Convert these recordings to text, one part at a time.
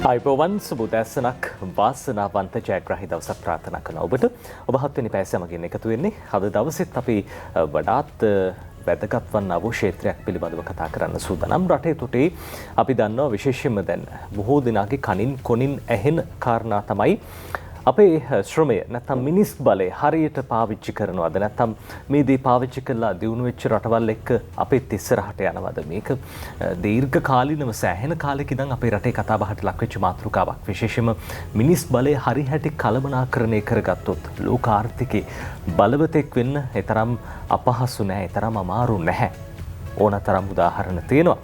අයිබෝවන් සුබෝදෑසනක් වාසනාවන්ත ජයග්‍රාහී දවසක් ප්‍රාර්ථනා කරන ඔබට ඔබ 7 වෙනි පැය සමගින් එකතු වෙන්නේ. අද දවසෙත් අපි වඩාත් වැදගත් වන්නා වූ ක්ෂේත්‍රයක් පිළිබඳව කතා කරන්න සූදානම්. රටේ තුටේ අපි දන්නවා විශේෂයෙන්ම දැන් බොහෝ දෙනාගේ කනින් කොනින් ඇහෙන කාරණා තමයි අපේ ශ්‍රමය නැත්නම් මිනිස් බලය හරියට පාවිච්චි කරනවද නැත්නම් මේ දේ පාවිච්චි කරලා දියුණු වෙච්ච රටවල් එක්ක අපිත් ඉස්සරහට යනවද? මේක දීර්ඝ කාලිනව සෑහෙන කාලෙක ඉඳන් අපේ රටේ කතා බහට ලක් වෙච්ච මාතෘකාවක්. විශේෂයෙන්ම මිනිස් බලය හරියට කළමනාකරණය කරගත්තොත් ලෝක ආර්ථිකේ බලවතෙක් වෙන්න තරම් අපහසු නැහැ, තරම් අමාරු නැහැ. ඕනතරම් උදාහරණ තියෙනවා.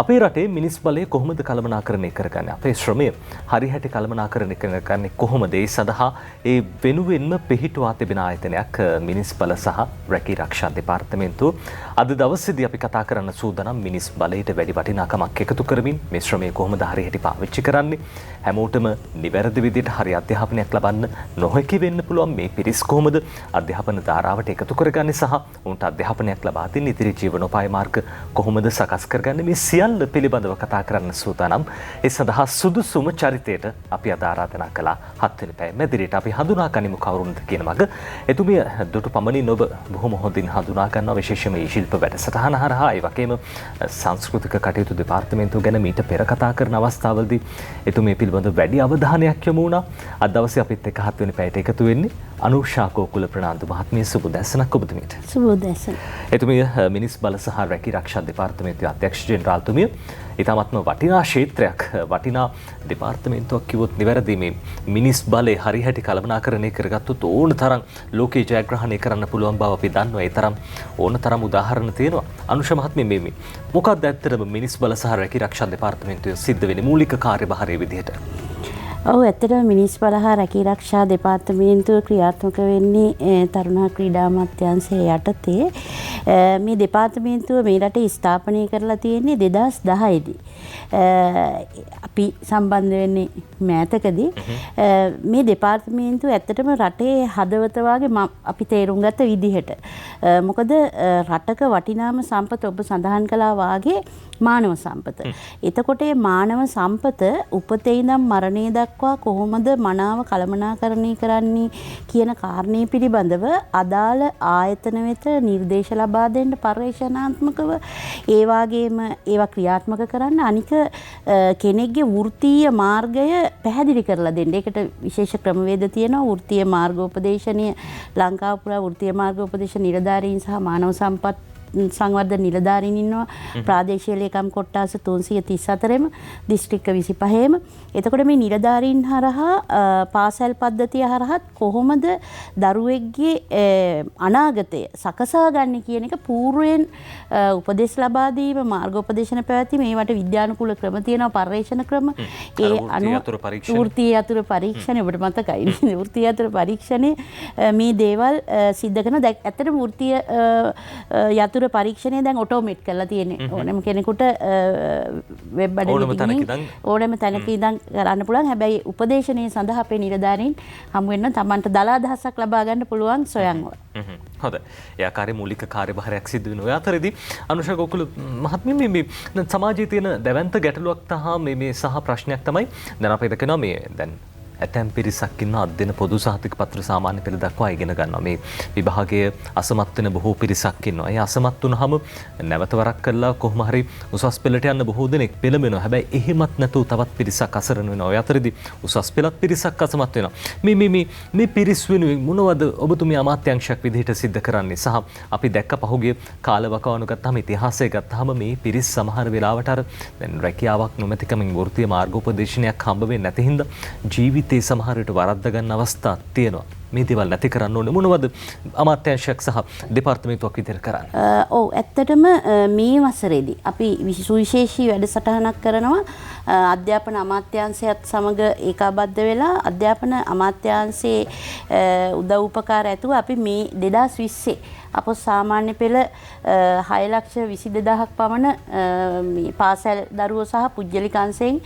අපේ රටේ මිනිස් බලය කොහොමද කළමනාකරණය කරගන්නේ? අපේ ශ්‍රමය හරියට කළමනාකරණය කරගන්නේ කොහොමද? ඒ සඳහා ඒ වෙනුවෙන්ම පිහිටුවා තිබෙන ආයතනයක් මිනිස් බල සහ රැකී ආරක්ෂා දෙපාර්තමේන්තුව. අද දවසේදී අපි කතා කරන්න සූදානම් මිනිස් බලයට වැඩි වටිනාකමක් එකතු කරමින් මේ ශ්‍රමය කොහොමද හරියට පාවිච්චි කරන්නේ? හැමෝටම නිවැරදි විදිහට හරි අධ්‍යාපනයක් ලබන්න නොහැකි වෙන්න පුළුවන් මේ පිරිස් කොහොමද අධ්‍යාපන ධාරාවට එකතු කරගන්නේ සහ උන්ට අධ්‍යාපනයක් ලබා දෙන්න ඉදිරි ජීවනෝපාය මාර්ග කොහොමද සකස් කරගන්නේ? මේ සියල්ල පිළිබඳව කතා කරන්න සූදානම්. ඒ සඳහා සුදුසුම චරිතයට අපි අද ආරාධනා කළා. 7 වෙනි පැය මැදිරියට අපි හඳුනා ගනිමු කවුරුන්ද කියන මග. එතුමිය දුටු පමණින් ඔබ බොහොම හොඳින් හඳුනා ගන්නවා, විශේෂයෙන්ම මේ ශිල්ප වැඩසටහන හරහා. ඒ වගේම සංස්කෘතික කටයුතු දෙපාර්තමේන්තුව ගැන මීට පෙර කතා කරන අවස්ථාවලදී එතුමිය පිළිබඳව වැඩි අවධානයක් යොමු වුණා. අද දවසේ අපිත් එක්ක 7 වෙනි පැයට එකතු වෙන්නේ අනුෂා කෝකුල ප්‍රනාන්දු මහත්මිය. සුබ දැසනක් ඔබතුමීට. සුබ දැසන. එතුමිය මිනිස් බල සහ රැකී ආරක්ෂා දෙපාර්තමේන්තුවේ අධ්‍යක්ෂ ජෙනරාල්තුමිය. ඉතාමත්ම වටිනා ක්ෂේත්‍රයක්, වටිනා දෙපාර්තමේන්තුවක් කිව්වොත් නිවැරදි. මේ මිනිස් බලය හරියට කළමනාකරණය කරගත්තොත් ඕන තරම් ලෝකේ ජයග්‍රහණය කරන්න පුළුවන් බව අපි දන්නවා. ඒ තරම් ඕන තරම් උදාහරණ තියෙනවා. අනුෂා මහත්මිය මේ මොකක්ද ඇත්තටම මිනිස් බල සහ රැකී ආරක්ෂා දෙපාර්තමේන්තුවේ සිද්ධ වෙන්නේ මූලික කාර්යභාරය විදිහට? ඔව්, ඇත්තටම මිනිස් බල හා රැකී ආරක්ෂා දෙපාර්තමේන්තුව ක්‍රියාත්මක වෙන්නේ තරුණ ක්‍රීඩා අමාත්‍යාංශය යටතේ. මේ දෙපාර්තමේන්තුව මේ රටේ ස්ථාපනය කරලා තියෙන්නේ 2010 දී. අපි සම්බන්ධ වෙන්නේ මෑතකදී. මේ දෙපාර්තමේන්තුව ඇත්තටම රටේ හදවත වාගේ අපි තේරුම් ගත්ත විදිහට. මොකද රටක වටිනාම සම්පත ඔබ සඳහන් කළා වාගේ මානව සම්පත. එතකොට මේ මානව සම්පත උපතේ ඉඳන් මරණය දක්වා කොහොමද මනාව කළමනාකරණය කරන්නේ කියන කාරණේ පිළිබඳව අදාළ ආයතන වෙත නිර්දේශ ලබා දෙන්න පරිශනාත්මකව ඒ වගේම ඒවා ක්‍රියාත්මක කරන්න අනික කෙනෙක්ගේ වෘත්තීය මාර්ගය පැහැදිලි කරලා දෙන්න. ඒකට විශේෂ ක්‍රමවේද තියෙනවා. වෘත්තීය මාර්ගෝපදේශනීය ලංකාව පුරා වෘත්තීය මාර්ගෝපදේශ නිලධාරීන් සහ මානව සම්පත් සංවර්ධන නිලධාරීන් ඉන්නවා. ප්‍රාදේශීය ලේකම් කොට්ටාස 334ෙම දිස්ත්‍රික්ක 25ෙම. එතකොට මේ නිලධාරීන් හරහා පාසල් පද්ධතිය හරහා කොහොමද දරුවෙක්ගේ අනාගතය සකසා ගන්න කියන එක පූර්වයෙන් උපදෙස් ලබා දීම, මාර්ගෝපදේශන පැවැත්වීම, මේවට විද්‍යානුකූල ක්‍රම තියෙනවා, පර්යේෂණ ක්‍රම. ඒ අනුව වෘත්තීය යතුරු පරීක්ෂණය ඔබට මතකයි. වෘත්තීය යතුරු පරීක්ෂණය මේ දේවල් සිද්ධ කරන ඇත්තටම වෘත්තීය යතුරු පරීක්ෂණය දැන් ඔටෝමේට් කරලා තියෙන්නේ. ඕනෑම කෙනෙකුට වෙබ් අඩවියකින් ඕනෑම තැනක ඉඳන් කරන්න පුළුවන්. හැබැයි උපදේශනයේ සඳහා අපේ නිලධාරීන් හමු වෙන්න තමන්ට දල අදහසක් ලබා ගන්න පුළුවන් සොයන්ව. හොඳයි. ඒ ආකාරයේ මූලික කාර්යභාරයක් සිදු වෙන ඔය අතරේදී අනුෂා කෝකුල මහත්මිය මේ සමාජයේ තියෙන දැවැන්ත ගැටලුවක් මේ සහ ප්‍රශ්නයක් තමයි දැන් අපි දකිනවා මේ දැන් ඇතැම් පිරිසක් ඉන්න අධ්‍යයන පොදු සහතික පත්‍ර සාමාන්‍ය පෙළ දක්වා ඉගෙන ගන්නවා. මේ විභාගයේ අසමත් වෙන බොහෝ පිරිසක් ඉන්නවා. ඒ අසමත් වුණාම නැවත වරක් කළා කොහොම හරි උසස් පෙළට යන්න බොහෝ දෙනෙක් පෙළඹෙනවා. හැබැයි එහෙමත් නැතුව තවත් පිරිසක් අසරණ වෙනවා. ඔය අතරේදී උසස් පෙළත් පිරිසක් අසමත් වෙනවා. මේ පිරිස් වෙනුවෙන් මොනවද ඔබතුමිය අමාත්‍යාංශයක් විදිහට සිද්ධ කරන්නේ? සහ අපි දැක්ක පහුගිය කාලවකවානු ගත්තාම ඉතිහාසය ගත්තාම මේ පිරිස් සමහර වෙලාවට අර දැන් රැකියාවක් නොමැතිකමින් වෘත්තීය මාර්ගෝපදේශනයක් හම්බ වෙන්නේ නැති හින්දා ජීවිතේ සමහරට වරද්ද ගන්න අවස්ථා තියෙනවා. මේ දේවල් නැති කරන්න ඕනේ. මොනවද අමාත්‍යාංශයක් සහ දෙපාර්තමේන්තුවක් විදිහට කරන්නේ? ඔව්, ඇත්තටම මේ වසරේදී අපි සුවිශේෂී වැඩසටහනක් කරනවා. අධ්‍යාපන අමාත්‍යාංශයත් සමග ඒකාබද්ධ වෙලා අධ්‍යාපන අමාත්‍යාංශයේ උදව් උපකාර ඇතුව අපි මේ 2020 අප සාමාන්‍ය පෙළ 6,22,000ක් පමණ මේ පාසල් දරුවෝ සහ පුජ්‍යලික අංශයෙන්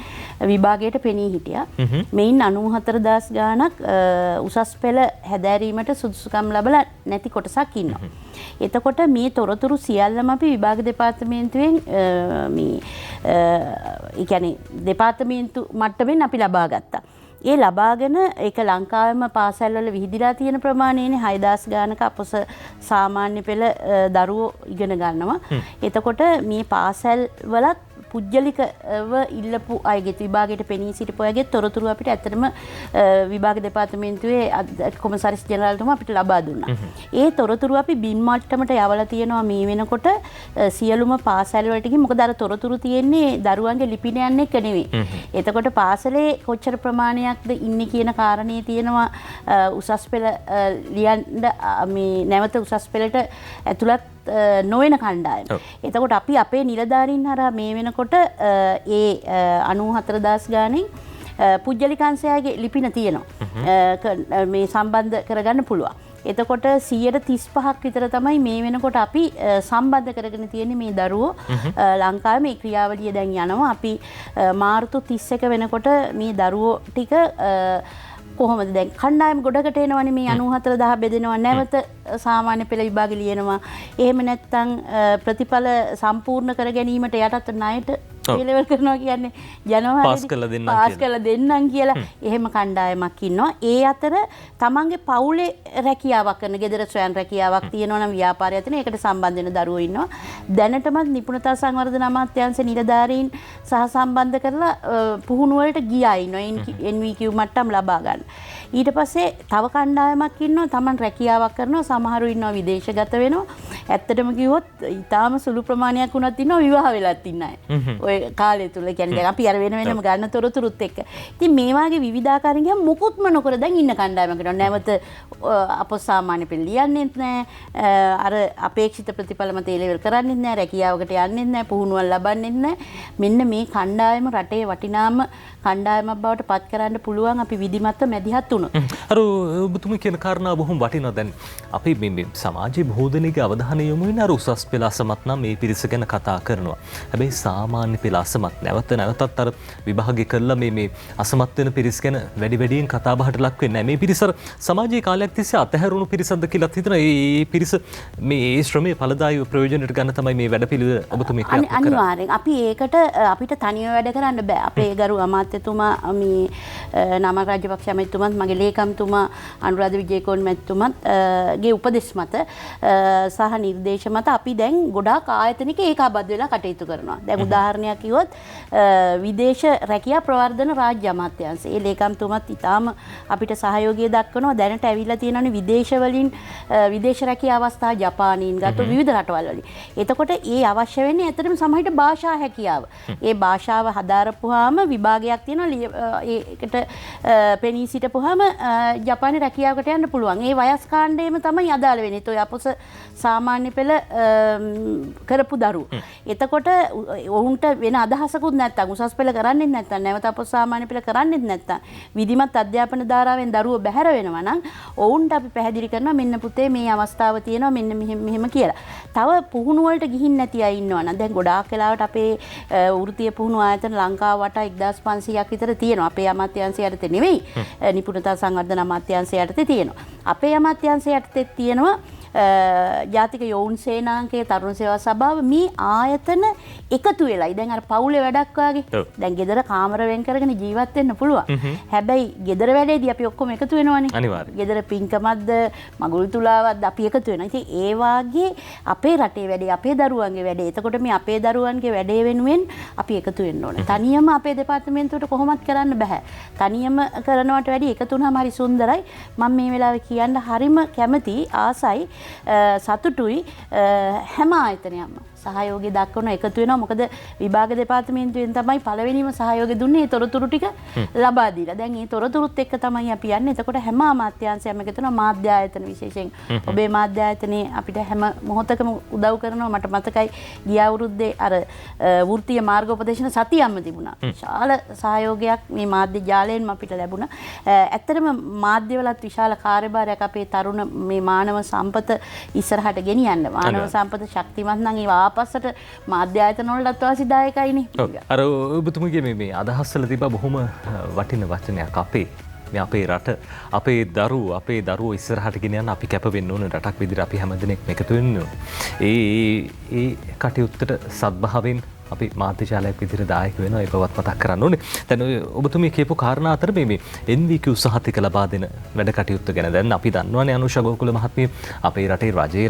විභාගයට පෙනී හිටියා. මෙයින් 94,000 ගාණක් උසස් පෙළ හැදෑරීමට සුදුසුකම් ලැබලා නැති කොටසක් ඉන්නවා. එතකොට මේ තොරතුරු සියල්ලම අපි විභාග දෙපාර්තමේන්තුවෙන් ඒ කියන්නේ දෙපාර්තමේන්තු මට්ටමින් අපි ලබා ගත්තා. ඒ ලබාගෙන ඒක ලංකාවෙම පාසල්වල විහිදිලා තියෙන ප්‍රමාණයනේ 6000 ගානක අපොස සාමාන්‍ය පෙළ දරුවෝ ඉගෙන ගන්නවා. එතකොට මේ පාසල් වලත් පුජ්‍යලිකව ඉල්ලපු අයගේ විභාගයට පෙනී සිටපු අයගේ තොරතුරු අපිට ඇත්තටම විභාග දෙපාර්තමේන්තුවේ කොමසාරිස් ජෙනරාල්තුමා අපිට ලබා දුන්නා. ඒ තොරතුරු අපි බිම් මට්ටමට යවලා තියෙනවා මේ වෙනකොට සියලුම පාසල් වලට ගිහින් මොකද අර තොරතුරු තියෙන්නේ දරුවන්ගේ ලිපිනයන් එක්ක නෙවෙයි. එතකොට පාසලේ කොච්චර ප්‍රමාණයක්ද ඉන්නේ කියන කාරණේ තියෙනවා උසස් පෙළ ලියන්න මේ නැවත උසස් පෙළට ඇතුළත් නොවන කණ්ඩායම. එතකොට අපි අපේ නිලධාරීන් හරහා මේ වෙනකොට ඒ 94000 ගානේ පුජ්‍යලිකාංශයාගේ ලිපින තියෙනවා. මේ සම්බන්ධ කරගන්න පුළුවන්. එතකොට 35% විතර තමයි මේ වෙනකොට අපි සම්බන්ධ කරගෙන තියෙන්නේ මේ දරුවෝ ලංකාවේ මේ ක්‍රියාවලිය දැන් යනවා. අපි මාර්තු 31 වෙනකොට මේ දරුවෝ ටික කොහොමද දැන් කණ්ඩායම ගොඩකට එනවනේ මේ 94000 බෙදෙනවා නැවත සාමාන්‍ය පෙළ විභාග ලියනවා. එහෙම නැත්නම් ප්‍රතිඵල සම්පූර්ණ කර ගැනීමට යටත් ණයට ලෙවල් කරනවා කියන්නේ ජනවාරි පාස් කරලා දෙන්නම් කියලා එහෙම කණ්ඩායමක් ඉන්නවා. ඒ අතර තමන්ගේ පවුලේ රැකියාවක් කරන ගෙදර ස්වයං රැකියාවක් තියෙනවා නම් ව්‍යාපාරය තියෙන ඒකට සම්බන්ධ වෙන දරුවෝ ඉන්නවා. දැනටමත් නිපුණතා සංවර්ධන අමාත්‍යාංශ නිලධාරීන් සහ සම්බන්ධ කරලා පුහුණු වලට ගියා ඉන්නවා NVQ මට්ටම් ලබා ගන්න. ඊට පස්සේ තව කණ්ඩායමක් ඉන්නවා තමන් රැකියාවක් කරනවා සමහරු ඉන්නවා විදේශගත වෙනවා. ඇත්තටම කිව්වොත් ඊටාම සුළු ප්‍රමාණයක් වුණත් ඉන්නවා විවාහ වෙලත් ඉන්න අය. ඔය කාලය තුල කියන්නේ අපි අර වෙන වෙනම ගන්න තොරතුරුත් එක්ක. ඉතින් මේ වාගේ විවිධාකාරයෙන් ගියාම මොකුත්ම නොකර දැන් ඉන්න කණ්ඩායමක් ඉන්නවා. නැවත අපොස් සාමාන්‍ය පෙළ ලියන්නෙත් නැහැ. අර අපේක්ෂිත ප්‍රතිඵල මත ඒ ලෙවල් කරන්නෙත් නැහැ. රැකියාවකට යන්නෙත් නැහැ. පුහුණුවක් ලබන්නෙත් නැහැ. මෙන්න මේ කණ්ඩායම රටේ වටිනාම කණ්ඩායමක් බවට පත් කරන්න පුළුවන් අපි විධිමත්ව මැදිහත් වුණොත්. අර ඔබතුමී කියන කාරණා බොහොම වටිනවා. දැන් අපි මේ සමාජයේ බොහෝ දෙනෙක්ගේ අවධානය යොමු වෙන අර උසස් පෙළ අසමත් නම් මේ පිරිස ගැන කතා කරනවා. හැබැයි සාමාන්‍ය පෙළ අසමත් නැවතත් අර විභාගය කළා මේ අසමත් වෙන පිරිස ගැන වැඩියෙන් කතා බහට ලක් වෙන්නේ නැහැ. මේ පිරිස සමාජයේ කාලයක් තිස්සේ අතහැරුණු පිරිසක්ද කියලා හිතනවා. මේ පිරිස මේ ශ්‍රමයේ ඵලදායී ප්‍රයෝජනට ගන්න තමයි මේ වැඩපිළිවෙල ඔබතුමී ක්‍රියාත්මක කරන්නේ. අනිවාර්යෙන්. අපි ඒකට අපිට තනියම වැඩ කරන්න බෑ. අපේ ගරු අමාත්‍යතුමා මේ නාම රාජපක්ෂ මැතිතුමත් මගේ ලේකම්තුමා අනුරාධ විජේකෝන් මැතිතුමත් ගේ උපදෙස් මත සහ නිර්දේශ මත අපි දැන් ගොඩාක් ආයතනික ඒකාබද්ධ වෙලා කටයුතු කරනවා. දැන් උදාහරණයක් කිව්වොත් විදේශ රැකියා ප්‍රවර්ධන රාජ්‍ය අමාත්‍යාංශය. ඒ ලේකම්තුමත් ඊටාම අපිට සහයෝගය දක්වනවා. දැනට ඇවිල්ලා තියෙනවානේ විදේශ වලින් විදේශ රැකියා අවස්ථා ජපානීන් ගත්ත විවිධ රටවල් වලින්. එතකොට ඒ අවශ්‍ය වෙන්නේ ඇත්තටම සමහරට භාෂා හැකියාව. ඒ භාෂාව හදාරපුවාම විභාගයක් තියෙනවා. ඒකට පෙනී සිටපුවාම ජපානයේ රැකියාවකට යන්න පුළුවන්. ඒ වයස් කාණ්ඩයේම තමයි අදාළ වෙන්නේ. ඒත් ඔය අපොස සාමාන්‍ය පෙළ කරපු දරුවෝ. එතකොට ඔවුන්ට වෙන අදහසකුත් නැත්තම් උසස් පෙළ කරන්නේ නැත්තම් නැවත අපොස සාමාන්‍ය පෙළ කරන්නේ නැත්තම් විධිමත් අධ්‍යාපන ධාරාවෙන් දරුවෝ බැහැර වෙනවා නම් ඔවුන්ට අපි පැහැදිලි කරනවා මෙන්න පුතේ මේ අවස්ථාව තියෙනවා මෙන්න මෙහෙම කියලා. තව පුහුණු වලට ගිහින් නැති අය ඉන්නවා නම් දැන් ගොඩාක් වෙලාවට අපේ වෘත්තීය පුහුණු ආයතන ලංකාව වටා 1500ක් විතර තියෙනවා. අපේ අමාත්‍යාංශය යටතේ නෙවෙයි. නිපුණතා සංවර්ධන අමාත්‍යාංශය යටතේ තියෙනවා. අපේ අමාත්‍යාංශය යටතේ තියෙනවා ජාතික යොවුන් සේනාංකයේ තරුණ සේවා සභාව මේ ආයතන එකතු වෙලයි. දැන් අර පවුලේ වැඩක් වාගේ. දැන් ගෙදර කාමර වෙන් කරගෙන ජීවත් වෙන්න පුළුවන්. හැබැයි ගෙදර වැඩේදී අපි ඔක්කොම එකතු වෙනවනේ. ගෙදර පින්කමක්ද මගුල් තුලාවක්ද අපි එකතු වෙනවා. ඉතින් ඒ වාගේ අපේ රටේ වැඩේ අපේ දරුවන්ගේ වැඩේ. එතකොට මේ අපේ දරුවන්ගේ වැඩේ වෙනුවෙන් අපි එකතු වෙන්න ඕනේ. තනියම අපේ දෙපාර්තමේන්තුවට කොහොමත් කරන්න බෑ. තනියම කරනවට වැඩිය එකතු වුණාම හරි සුන්දරයි. මම මේ වෙලාවේ කියන්න හරිම කැමති ආසයි සතුටුයි හැම ආයතනයක්ම සහයෝගය දක්වන එකතු වෙනවා. මොකද විභාග දෙපාර්තමේන්තුවෙන් තමයි පළවෙනිම සහයෝගය දුන්නේ මේ තොරතුරු ටික ලබා දීලා. දැන් මේ තොරතුරුත් එක්ක තමයි අපි යන්නේ. එතකොට හැම අමාත්‍යාංශයක්ම එකතු වෙනවා. මාධ්‍ය ආයතන විශේෂයෙන් ඔබේ මාධ්‍ය ආයතනයේ අපිට හැම මොහොතකම උදව් කරනවා. මට මතකයි ගිය අවුරුද්දේ අර වෘත්තීය මාර්ගෝපදේශන සතියක්ම තිබුණා. විශාල සහයෝගයක් මේ මාධ්‍ය ජාලයෙන්ම අපිට ලැබුණා. ඇත්තටම මාධ්‍යවලත් විශාල කාර්යභාරයක් අපේ තරුණ මේ මානව සම්පත ඉස්සරහට ගෙනියන්න. මානව සම්පත ශක්තිමත් නම් ඒවා ආපස්සට මාධ්‍ය ආයතන වලටත් වාසිදායකයිනේ. අර ඔබතුමීගේ මේ අදහස් වල තිබ්බ බොහොම වටින වචනයක් අපේ මේ අපේ රට අපේ දරුවෝ ඉස්සරහට ගෙන යන අපි කැප වෙන්න ඕන රටක් විදිහට අපි හැමදෙනෙක් එකතු වෙන්න ඕන. ඒ කටයුත්තට සත්භාවයෙන් අපි මාධ්‍යශාලයක් විදිහට දායක වෙනවා ඒ බවත් මතක් කරන්න ඕනේ. දැන් ඔබතුමී කියපු කාරණා අතර මේ NVQ සහතික ලබා දෙන වැඩ කටයුත්ත ගැන දැන් අපි දන්නවනේ අනුෂා ගෝකුල මහත්මිය අපේ රටේ රජයේ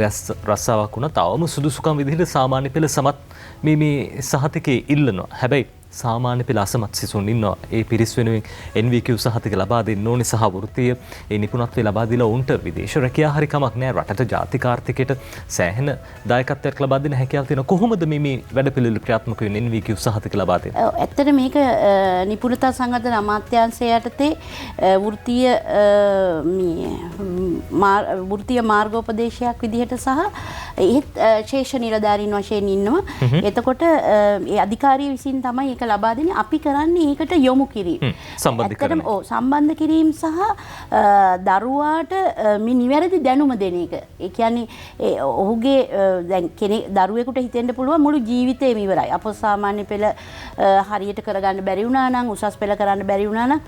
රස්සාවක් වුණා තවම සුදුසුකම් විදිහට සාමාන්‍ය පෙළ සමත් මේ සහතිකේ ඉල්ලනවා. හැබැයි සාමාන්‍ය පෙළ අසමත් සිසුන් ඉන්නවා. ඒ පිරිස් වෙනුවෙන් NVQ සහතික ලබා දෙන්න ඕනේ සහ වෘත්තීය ඒ නිපුණත්වය ලබා දීලා උන්ට විදේශ රැකියා හරි කමක් නැහැ. රටට ජාතික ආර්ථිකයට සෑහෙන දායකත්වයක් ලබා දෙන්න හැකියාව තියෙනවා. කොහොමද මේ වැඩ පිළිවෙල ක්‍රියාත්මක වෙන්නේ NVQ සහතික ලබා දෙන්න? ඇත්තට මේක නිපුණතා සංවර්ධන අමාත්‍යාංශය යටතේ වෘත්තීය මාර්ගෝපදේශයක් විදිහට සහ ඒත් ශේෂ නිලධාරීන් වශයෙන් ඉන්නවා. එතකොට ඒ අධිකාරිය විසින් තමයි ඒක ලබා දෙන්නේ. අපි කරන්නේ ඒකට යොමු කිරීම. සම්බන්ධ කිරීම සහ දරුවාට මේ නිවැරදි දැනුම දෙන එක. ඒ කියන්නේ ඔහුගේ දැන් කෙනෙක් දරුවෙකුට හිතෙන්න පුළුවන් මුළු ජීවිතේම ඉවරයි. අපෝ සාමාන්‍ය පෙළ හරියට කරගන්න බැරි වුණා නම් උසස් පෙළ කරන්න බැරි වුණා නම්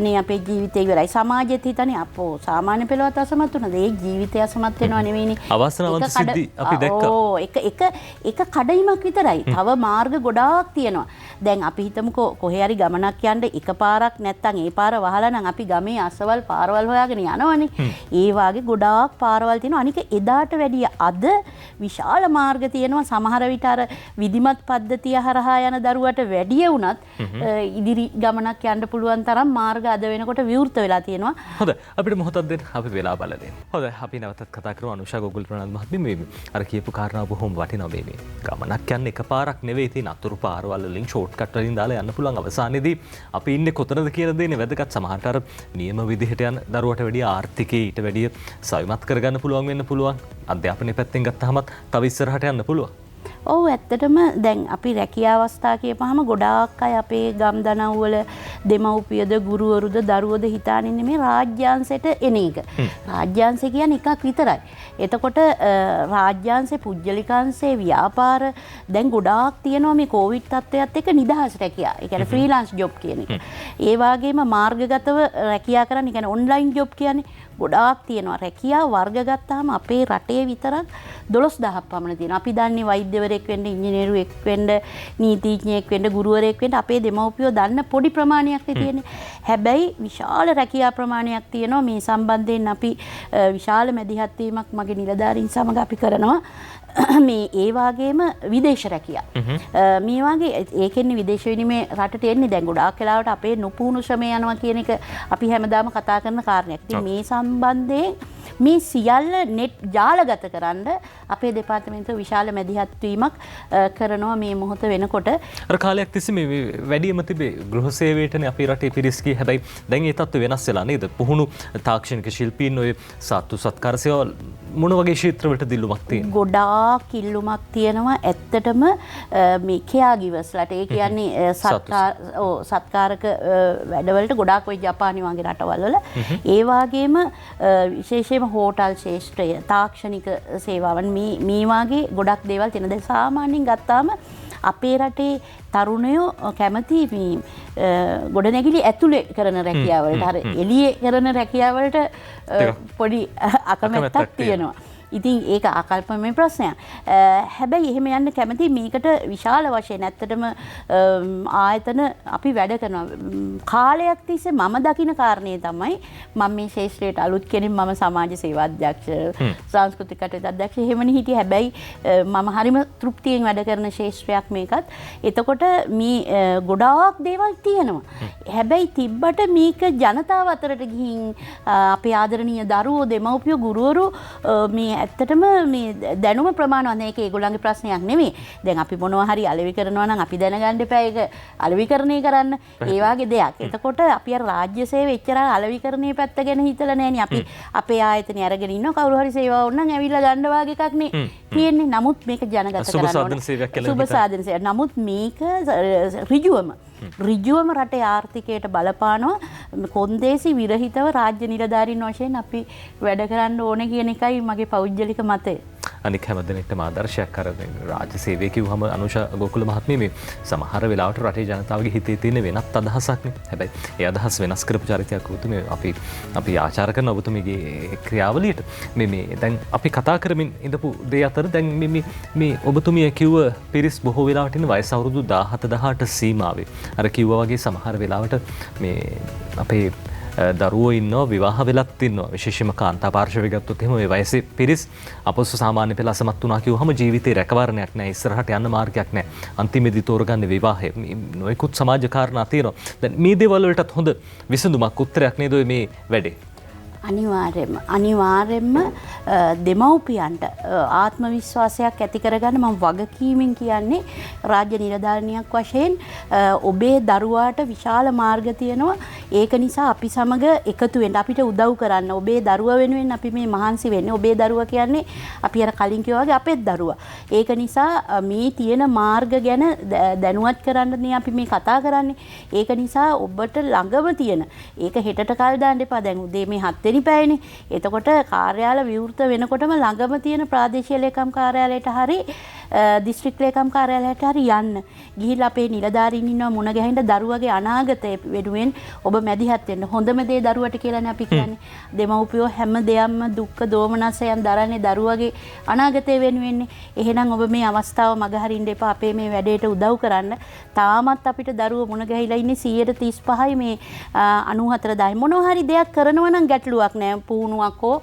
අනේ අපේ ජීවිතේ ඉවරයි. සමාජෙත් හිතන්නේ අපෝ සාමාන්‍ය පෙළවත් අසමත් වුණාද? ඒ ජීවිතය අසමත් වෙනව නෙවෙයිනේ. අවසනවන්ත සිද්ධි අපි දැක්කා. එක කඩයිමක් විතරයි. තව මාර්ග ගොඩාක් තියෙනවා. දැන් අපි හිතමුකෝ කොහේ හරි ගමනක් යන්න එකපාරක් නැත්තම් ඒ පාර වහලා නම් අපි ගමේ අසවල් පාරවල් හොයාගෙන යනවනේ. ඒ වාගේ ගොඩාක් පාරවල් තියෙනවා. අනික එදාට වැඩිය අද විශාල මාර්ග තියෙනවා. සමහර විට අර විධිමත් පද්ධතිය හරහා යන දරුවට වැඩිය වුණත් ඉදිරි ගමනක් යන්න පුළුවන් තරම් මාර්ග අද වෙනකොට විවෘත වෙලා තියෙනවා. හොඳයි අපිට මොහොතක් දෙන්න අපි වෙලා බලලා දෙන්න. හොඳයි අපි නැවතත් කතා කරමු අනුෂා ගෝකුල් ප්‍රනාන්දු මහත්මිය මේ අර කියපු කාරණා බොහොම වටිනවා මේ ගමනක් යන්න එකපාරක් නෙවෙයි තියෙන අතුරු පාරවල් වලින් ෂෝට්කට් වලින් දාලා යන්න පුළුවන්. අවසානයේදී අපි ඉන්නේ කොතනද කියලා දෙන්නේ වැදගත්. සමහරට අර නියම විදිහට යන දරුවට වැඩිය ආර්ථිකයේ ඊට වැඩිය සවිමත් කරගන්න පුළුවන් වෙන්න පුළුවන්. අධ්‍යාපනයේ පැත්තෙන් ගත්තාමත් තව ඉස්සරහට යන්න පුළුවන්. ඔව් ඇත්තටම දැන් අපි රැකියා අවස්ථා කියපහම ගොඩාක් අය අපේ ගම් දනව්වල දෙමව්පියද ගුරුවරුද දරුවෝද හිතාගෙන ඉන්නේ මේ රාජ්‍යාංශයට එන එක. රාජ්‍යාංශය කියන්නේ එකක් විතරයි. එතකොට රාජ්‍යාංශේ පුජ්‍යලිකාංශේ ව්‍යාපාර දැන් ගොඩාක් තියෙනවා මේ කොවිඩ් තත්ත්වයට එක්ක නිදහස් රැකියා. ඒ කියන්නේ ෆ්‍රීලාන්ස් ජොබ් කියන එක. ඒ වගේම මාර්ගගතව රැකියා කරන්න කියන්නේ ඔන්ලයින් ජොබ් කියන්නේ ගොඩාක් තියෙනවා. රැකියා වර්ග ගත්තාම අපේ රටේ විතරක් 12000ක් පමණ තියෙනවා. අපි දන්නේ වෛද්‍යවරයෙක් වෙන්න, ඉංජිනේරුවෙක් වෙන්න, නීතිඥයෙක් වෙන්න, ගුරුවරයෙක් වෙන්න අපේ දෙමව්පියෝ දන්න පොඩි ප්‍රමාණයක් තියෙන්නේ. හැබැයි විශාල රැකියා ප්‍රමාණයක් තියෙනවා. මේ සම්බන්ධයෙන් අපි විශාල මැදිහත් වීමක් මගේ නිලධාරීන් සමග අපි කරනවා. මේ ඒ වගේම විදේශ රැකියා. මේ වගේ ඒකෙන්නේ විදේශ විනිමය රටට එන්නේ දැන් ගොඩාක් වෙලාවට අපේ නුපුහුණු ශ්‍රමය යනවා කියන එක අපි හැමදාම කතා කරන කාරණයක්. ඉතින් මේ සම්බන්ධයෙන් මේ සියල්ල නෙට් ජාලගත කරන්න අපේ දෙපාර්තමේන්තුව විශාල මැදිහත් වීමක් කරනවා මේ මොහොත වෙනකොට. අර කාලයක් තිස්සේ මේ වැඩිම තිබේ ගෘහ සේවයටනේ අපේ රටේ පිරිස් ගියේ. හැබැයි දැන් ඒ තත්ත්වය වෙනස් වෙලා නේද? පුහුණු තාක්ෂණික ශිල්පීන් ඔය සත්තු සත්කාර සේවා මොන වගේ ක්ෂේත්‍රවලට දිල්ලුමක් තියෙනවා? ගොඩාක් ඉල්ලුමක් තියෙනවා. ඇත්තටම මේ කෙයා ගිවර්ස්ලාට ඒ කියන්නේ සත්කාරක වැඩවලට ගොඩාක් ඔය ජපානි වගේ රටවල් වල ඒ වගේම විශේෂයෙන්ම හෝටල් ශාස්ත්‍රය තාක්ෂණික සේවාවන් මේ වාගේ ගොඩක් දේවල් තියෙන. දැන් සාමාන්‍යයෙන් ගත්තාම අපේ රටේ තරුණයෝ කැමති මේ ගොඩනැගිලි ඇතුලේ කරන රැකියාවලට අර එළියේ කරන රැකියාවලට පොඩි අකමැත්තක් තියෙනවා. ඉතින් ඒක ආකල්පමය ප්‍රශ්නයක්. හැබැයි එහෙම යන්න කැමති මේකට විශාල වශයෙන් ඇත්තටම ආයතන අපි වැඩ කරනවා. කාලයක් තිස්සේ මම දකින කාරණේ තමයි මම මේ ශාස්ත්‍රයට අලුත් කෙනෙක්. මම සමාජ සේවා අධ්‍යක්ෂ සංස්කෘතික කටයුතු අධ්‍යක්ෂ එහෙමනේ හිටියේ. හැබැයි මම හරිම තෘප්තියෙන් වැඩ කරන ශාස්ත්‍රයක් මේකත්. එතකොට මේ ගොඩාක් දේවල් තියෙනවා. හැබැයි තිබ්බට මේක ජනතාව අතරට ගිහින් අපේ ආදරණීය දරුවෝ දෙමව්පියෝ ගුරුවරු මේ ඇත්තටම මේ දැනුම ප්‍රමාණවත් නැහැ. ඒක ඒගොල්ලන්ගේ ප්‍රශ්නයක් නෙමෙයි. දැන් අපි මොනවා හරි අලෙවි කරනවා නම් අපි දැනගන්න එපා ඒක අලෙවිකරණය කරන්න. ඒ වගේ දෙයක්. එතකොට අපි අර රාජ්‍ය සේවය එච්චර අලෙවිකරණයේ පැත්ත ගැන හිතලා නැහැනේ. අපි අපේ ආයතනය අරගෙන ඉන්නවා. කවුරු හරි සේවාව ඕන නම් ඇවිල්ලා ගන්න වාගේ එකක් නේ තියෙන්නේ. නමුත් මේක ජනගත කරන්න ඕනේ. සුබ සාධන සේවයක් කියලා. සුබ සාධන සේවය. නමුත් මේක ඍජුවම රටේ ආර්ථිකයට බලපානවා. කොන්දේසි විරහිතව රාජ්‍ය නිලධාරීන් වශයෙන් අපි වැඩ කරන්න ඕනේ කියන එකයි මගේ පෞද්ගලික මතය. අනික හැමදෙනෙක්ටම ආදර්ශයක් කරගෙන රාජ්‍ය සේවය කිව්වම අනුෂා ගෝකුල මහත්මිය මේ සමහර වෙලාවට රටේ ජනතාවගේ හිතේ තියෙන වෙනත් අදහසක් නේ. හැබැයි ඒ අදහස් වෙනස් කරපු චරිතයක් ඔබතුමිය අපි ආචාර කරන ඔබතුමියගේ ක්‍රියාවලියට මේ දැන් අපි කතා කරමින් ඉඳපු දේ අතර දැන් මේ ඔබතුමිය කිව්ව පිරිස් බොහෝ වෙලාවට ඉන්න වයස අවුරුදු 17 18 සීමාවේ. අර කිව්වා වගේ සමහර වෙලාවට මේ අපේ දරුවෝ ඉන්නවා විවාහ වෙලත් ඉන්නවා විශේෂයෙන්ම කාන්තා පාර්ශවය ගත්තොත් එහෙම මේ වයසේ පිරිස් අපොස්ස සාමාන්‍ය පෙළ අසමත් වුණා කිව්වහම ජීවිතේ රැකවරණයක් නැහැ ඉස්සරහට යන්න මාර්ගයක් නැහැ අන්තිමේදී තෝරගන්නේ විවාහය නොයෙකුත් සමාජ කාරණා තියෙනවා දැන් මේ දේවල් වලටත් හොඳ විසඳුමක් උත්තරයක් නේද මේ වැඩේ අනිවාර්යෙන්ම දෙමව්පියන්ට ආත්ම විශ්වාසයක් ඇති කරගන්න මම වගකීමෙන් කියන්නේ රාජ්‍ය නිලධාරිනියක් වශයෙන් ඔබේ දරුවාට විශාල මාර්ග තියෙනවා ඒක නිසා අපි සමග එකතු වෙන්න අපිට උදව් කරන්න ඔබේ දරුවා වෙනුවෙන් අපි මේ මහන්සි වෙන්නේ ඔබේ දරුවා කියන්නේ අපි අර කලින් කිව්වා වගේ අපේ දරුවා ඒක නිසා මේ තියෙන මාර්ග ගැන දැනුවත් කරන්නනේ අපි මේ කතා කරන්නේ ඒක නිසා ඔබට ළඟම තියෙන ඒක හෙටට කල් දාන්න එපා දැන් උදේ මේ 7 පැයනේ. එතකොට කාර්යාල විවෘත වෙනකොටම ළඟම තියෙන ප්‍රාදේශීය ලේකම් කාර්යාලයට හරි දිස්ත්‍රික් ලේකම් කාර්යාලයට හරි යන්න. ගිහිල්ලා අපේ නිලධාරීන් ඉන්නවා මුණ ගැහෙන්න දරුවගේ අනාගතය වෙනුවෙන් ඔබ මැදිහත් වෙන්න. හොඳම දේ දරුවට කියලානේ අපි කියන්නේ. දෙමව්පියෝ හැම දෙයක්ම දුක්ඛ දෝමනසයන් දරන්නේ දරුවගේ අනාගතය වෙනුවෙන්නේ. එහෙනම් ඔබ මේ අවස්ථාව මගහරින්න එපා. අපේ මේ වැඩේට උදව් කරන්න. තාමත් අපිට දරුවෝ මුණ ගැහිලා ඉන්නේ 135යි මේ 94 මොනවා හරි දෙයක් කරනවා නම් ගැටලුවක් නෑ පුහුණුවක් හෝ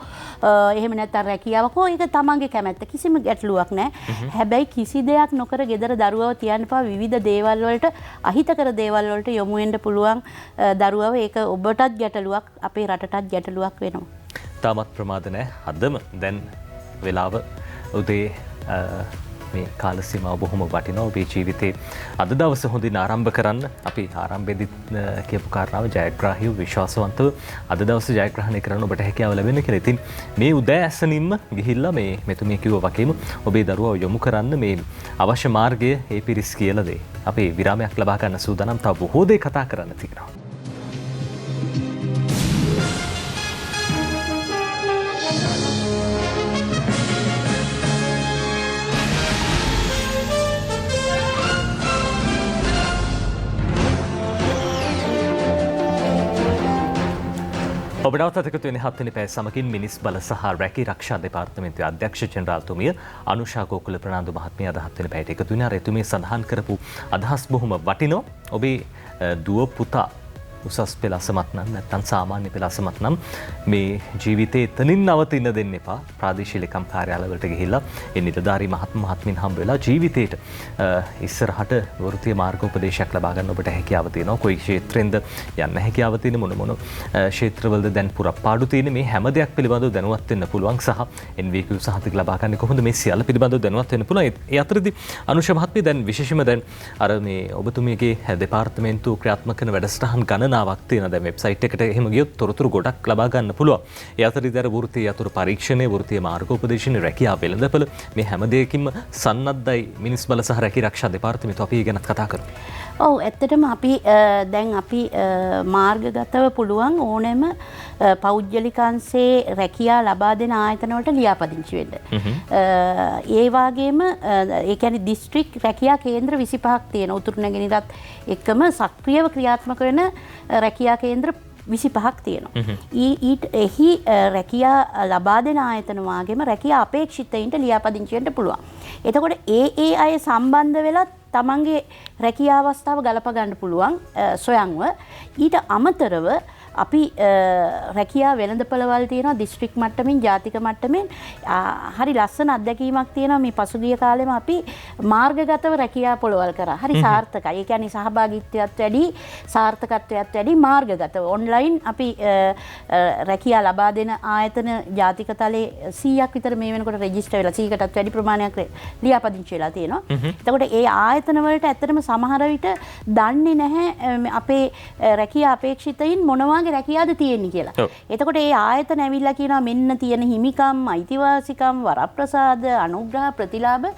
එහෙම නැත්නම් රැකියාවක් හෝ ඒක තමන්ගේ කැමැත්ත කිසිම ගැටලුවක් නෑ හැබැයි කිසි දෙයක් නොකර ගෙදර දරුවව තියන්න එපා විවිධ දේවල් වලට අහිතකර දේවල් වලට යොමු වෙන්න පුළුවන් දරුවව ඒක ඔබටත් ගැටලුවක් අපේ රටටත් ගැටලුවක් වෙනවා තාමත් ප්‍රමාද නෑ අදම දැන් වෙලාව උදේ මේ කාල සීමාව බොහොම වටිනවා ඔබේ ජීවිතේ අද දවසේ හොඳින් ආරම්භ කරන්න අපි ආරම්භයේදී කියපු කාරණාව ජයග්‍රාහීව විශ්වාසවන්තව අද දවසේ ජයග්‍රහණය කරන්න ඔබට හැකියාව ලැබෙන්න කියලා. ඉතින් මේ උදෑසනින්ම ගිහිල්ලා මේ මෙතුමිය කිව්වා වගේම ඔබේ දරුවව යොමු කරන්න මේ අවශ්‍ය මාර්ගය ඒ පිරිස් කියලා දෙයි. අපි විරාමයක් ලබා ගන්න සූදානම් තව බොහෝ දේ කතා කරන්න තියෙනවා. ඔබ නැවතත් එකතු වෙන්නේ 7 වෙනි පැය සමගින් මිනිස් බල සහ රැකී රක්ෂා දෙපාර්තමේන්තුවේ අධ්‍යක්ෂ ජෙනරාල්තුමිය අනුෂා ගෝකුල ප්‍රනාන්දු මහත්මිය අද 7 වෙනි පැයට එකතු වෙනවා. අර එතුමිය සඳහන් කරපු අදහස් බොහොම වටිනවා. ඔබේ දුව පුතා උසස් පෙළ අසමත් නම් නැත්නම් සාමාන්‍ය පෙළ අසමත් නම් මේ ජීවිතේ එතනින් නවතින්න දෙන්න එපා. ප්‍රාදේශීය ලේකම් කාර්යාලවලට ගිහිල්ලා ඒ නිලධාරී මහත්මින් හම්බ වෙලා ජීවිතේට ඉස්සරහට වෘත්තීය මාර්ගෝපදේශයක් ලබා ගන්න ඔබට හැකියාව තියෙනවා. කොයි ක්ෂේත්‍රෙන්ද යන්න හැකියාව තියෙන මොන ක්ෂේත්‍රවලද දැන් පුරප්පාඩු තියෙන මේ හැම දෙයක් පිළිබඳව දැනුවත් වෙන්න පුළුවන් සහ NVQ සහතික ලබා ගන්න කොහොමද මේ සියල්ල පිළිබඳව දැනුවත් වෙන්න පුළුවන්. ඒ අතරදී අනුෂා මහත්මිය දැන් විශේෂයෙන්ම දැන් අර මේ ඔබතුමියගේ දෙපාර්තමේන්තුව ක්‍රියාත්මක කරන වැඩසටහන් ගණනාවක් තියෙනවා. දැන් වෙබ්සයිට් එකට එහෙම ගියොත් තොරතුරු ගොඩක් ලබා ගන්න පුළුවන්. ඒ අතරදී අර වෘත්තීය යතුරු පරීක්ෂණය, වෘත්තීය මාර්ගෝපදේශන, රැකියාව වෙළඳපොළ මේ හැම දෙයකින්ම සන්නද්ධයි මිනිස් බල සහ රැකී රක්ෂා දෙපාර්තමේන්තුව අපි ගැනත් කතා කරමු. ඔව් ඇත්තටම අපි දැන් අපි මාර්ගගතව පුළුවන් ඕනෑම පෞද්ගලිකංශේ රැකියා ලබා දෙන ආයතන වලට ලියාපදිංචි වෙන්න. ඒ වගේම ඒ කියන්නේ දිස්ත්‍රික් රැකියා කේන්ද්‍ර 25ක් තියෙනවා. උතුරු නැගෙනහිරත් එක්කම සක්‍රියව ක්‍රියාත්මක වෙන රැකියා කේන්ද්‍ර 25ක් තියෙනවා. එහි රැකියා ලබා දෙන ආයතන වාගේම රැකියා අපේක්ෂිතයින්ට ලියාපදිංචි වෙන්න පුළුවන්. එතකොට ඒ අය සම්බන්ධ වෙලා තමන්ගේ රැකියා අවස්ථාව ගලප ගන්න පුළුවන් සොයන්ව. ඊට අමතරව අපි රැකියා වෙළඳපළවල් තියෙනවා දිස්ත්‍රික් මට්ටමින් ජාතික මට්ටමින් හරි ලස්සන අත්දැකීමක් තියෙනවා මේ පසුගිය කාලෙම අපි මාර්ගගතව රැකියා පොළවල් කරා. හරි සාර්ථකයි. ඒ කියන්නේ සහභාගීත්වයත් වැඩි, සාර්ථකත්වයත් වැඩි මාර්ගගතව ඔන්ලයින් අපි රැකියා ලබා දෙන ආයතන ජාතික තලයේ 100ක් විතර මේ වෙනකොට රෙජිස්ටර් වෙලා 100කටත් වැඩි ප්‍රමාණයක් ලියාපදිංචි වෙලා තියෙනවා. එතකොට ඒ ආයතන වලට ඇත්තටම සමහර විට දන්නේ නැහැ අපේ රැකියා අපේක්ෂිතයින් මොනවා රැකියාද තියෙන්නේ කියලා. එතකොට ඒ ආයතන ඇවිල්ලා කියනවා මෙන්න තියෙන හිමිකම්, අයිතිවාසිකම්, වරප්‍රසාද, අනුග්‍රහ, ප්‍රතිලාභ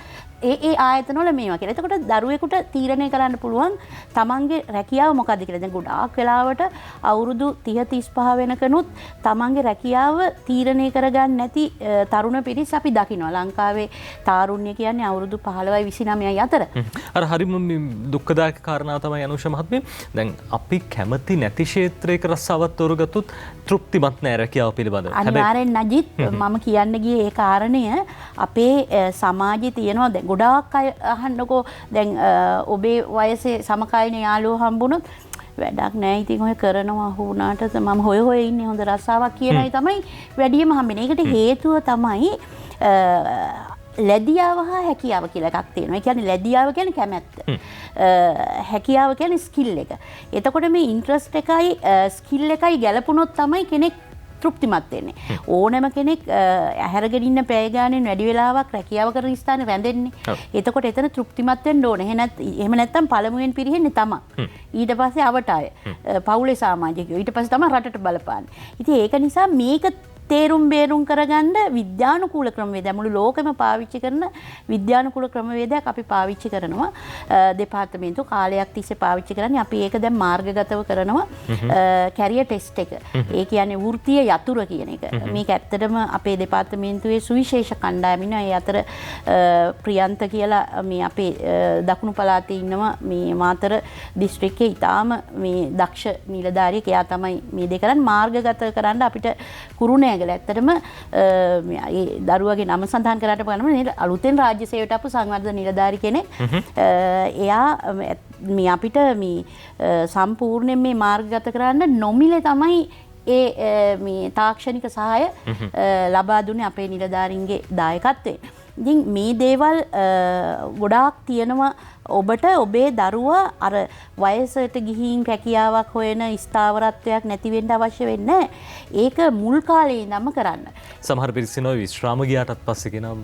ඒ ආයතනවල මේවා කියලා. එතකොට දරුවෙකුට තීරණය කරන්න පුළුවන් තමන්ගේ රැකියාව මොකක්ද කියලා. දැන් ගොඩාක් වෙලාවට අවුරුදු 30 35 වෙනකනුත් තමන්ගේ රැකියාව තීරණය කරගන්න නැති තරුණ පිරිස් අපි දකිනවා. ලංකාවේ තාරුණ්‍ය කියන්නේ අවුරුදු 15යි 29යි අතර. අර හරිම දුක්ඛදායක කාරණාව තමයි අනුෂ මහත්මිය. දැන් අපි කැමති නැති ක්ෂේත්‍රයක රස්සාවක් තෝරගත්තොත් තෘප්තිමත් නෑ රැකියාව පිළිබඳව. අනිවාර්යෙන් නජිත් මම කියන්න ගියේ ඒ කාරණය අපේ සමාජයේ තියෙනවා. දැන් ගොඩාක් අය අහන්නකෝ දැන් ඔබේ වයසේ සමකාලීන යාළුවෝ හම්බුනොත් වැඩක් නෑ ඉතින් ඔය කරනවා වුණාට මම හොය ඉන්නේ හොඳ රස්සාවක් කියනයි තමයි වැඩියම හම්බෙන්නේ. ඒකට හේතුව තමයි ලැබියාව හා හැකියාව කියලා එකක් තියෙනවා. ඒ කියන්නේ ලැබියාව කියන්නේ කැමැත්ත. හැකියාව කියන්නේ ස්කිල් එක. එතකොට මේ ඉන්ට්‍රස්ට් එකයි ස්කිල් එකයි ගැලපුණොත් තමයි කෙනෙක් තෘප්තිමත් වෙන්නේ. ඕනෑම කෙනෙක් ඇහැරගෙන ඉන්න පැය ගානෙන් වැඩි වෙලාවක් රැකියාව කරන ස්ථානේ රැඳෙන්නේ. එතකොට එතන තෘප්තිමත් වෙන්න ඕනේ. එහෙම නැත්නම් පළමුවෙන් පිරෙන්නේ තමයි. ඊට පස්සේ අවට අය, පවුලේ සමාජිකයෝ, ඊට පස්සේ තමයි රටට බලපාන්නේ. ඉතින් ඒක නිසා මේක තේරුම් බේරුම් කරගන්න විද්‍යානුකූල ක්‍රමවේදය මුළු ලෝකෙම පාවිච්චි කරන විද්‍යානුකූල ක්‍රමවේදයක් අපි පාවිච්චි කරනවා. දෙපාර්තමේන්තුව කාලයක් තිස්සේ පාවිච්චි කරන්නේ. අපි ඒක දැන් මාර්ගගතව කරනවා. කැරියර් ටෙස්ට් එක. ඒ කියන්නේ වෘත්තීය යතුර කියන එක. මේක ඇත්තටම අපේ දෙපාර්තමේන්තුවේ සුවිශේෂ කණ්ඩායම ඉන්නවා. ඒ අතර ප්‍රියන්ත කියලා මේ අපේ දකුණු පළාතේ ඉන්නවා මේ මාතර දිස්ත්‍රික්කයේ ඊටාම මේ දක්ෂ නිලධාරියෙක්. එයා තමයි මේ දෙක කරන් මාර්ගගත කරන්න අපිට කුරුණේ ඇත්තටම ඒ දරුවගේ නම සඳහන් කරාට බලන්න අලුතෙන් රාජ්‍ය සේවයට අපු සංවර්ධන නිලධාරි කෙනෙක්. එයා මේ අපිට මේ සම්පූර්ණයෙන් මේ මාර්ගගත කරන්න නොමිලේ තමයි ඒ මේ තාක්ෂණික සහාය ලබා දුන්නේ අපේ නිලධාරීන්ගේ දායකත්වයෙන්. ඉතින් මේ දේවල් ගොඩාක් තියෙනවා. ඔබට ඔබේ දරුවා අර වයසට ගිහින් රැකියාවක් හොයන ස්ථාවරත්වයක් නැති වෙන්න අවශ්‍ය වෙන්නේ නැහැ. ඒක මුල් කාලේ ඉඳන්ම කරන්න. සමහර පිරිසිනෝ විශ්‍රාම ගියාටත් පස්සේ කෙනා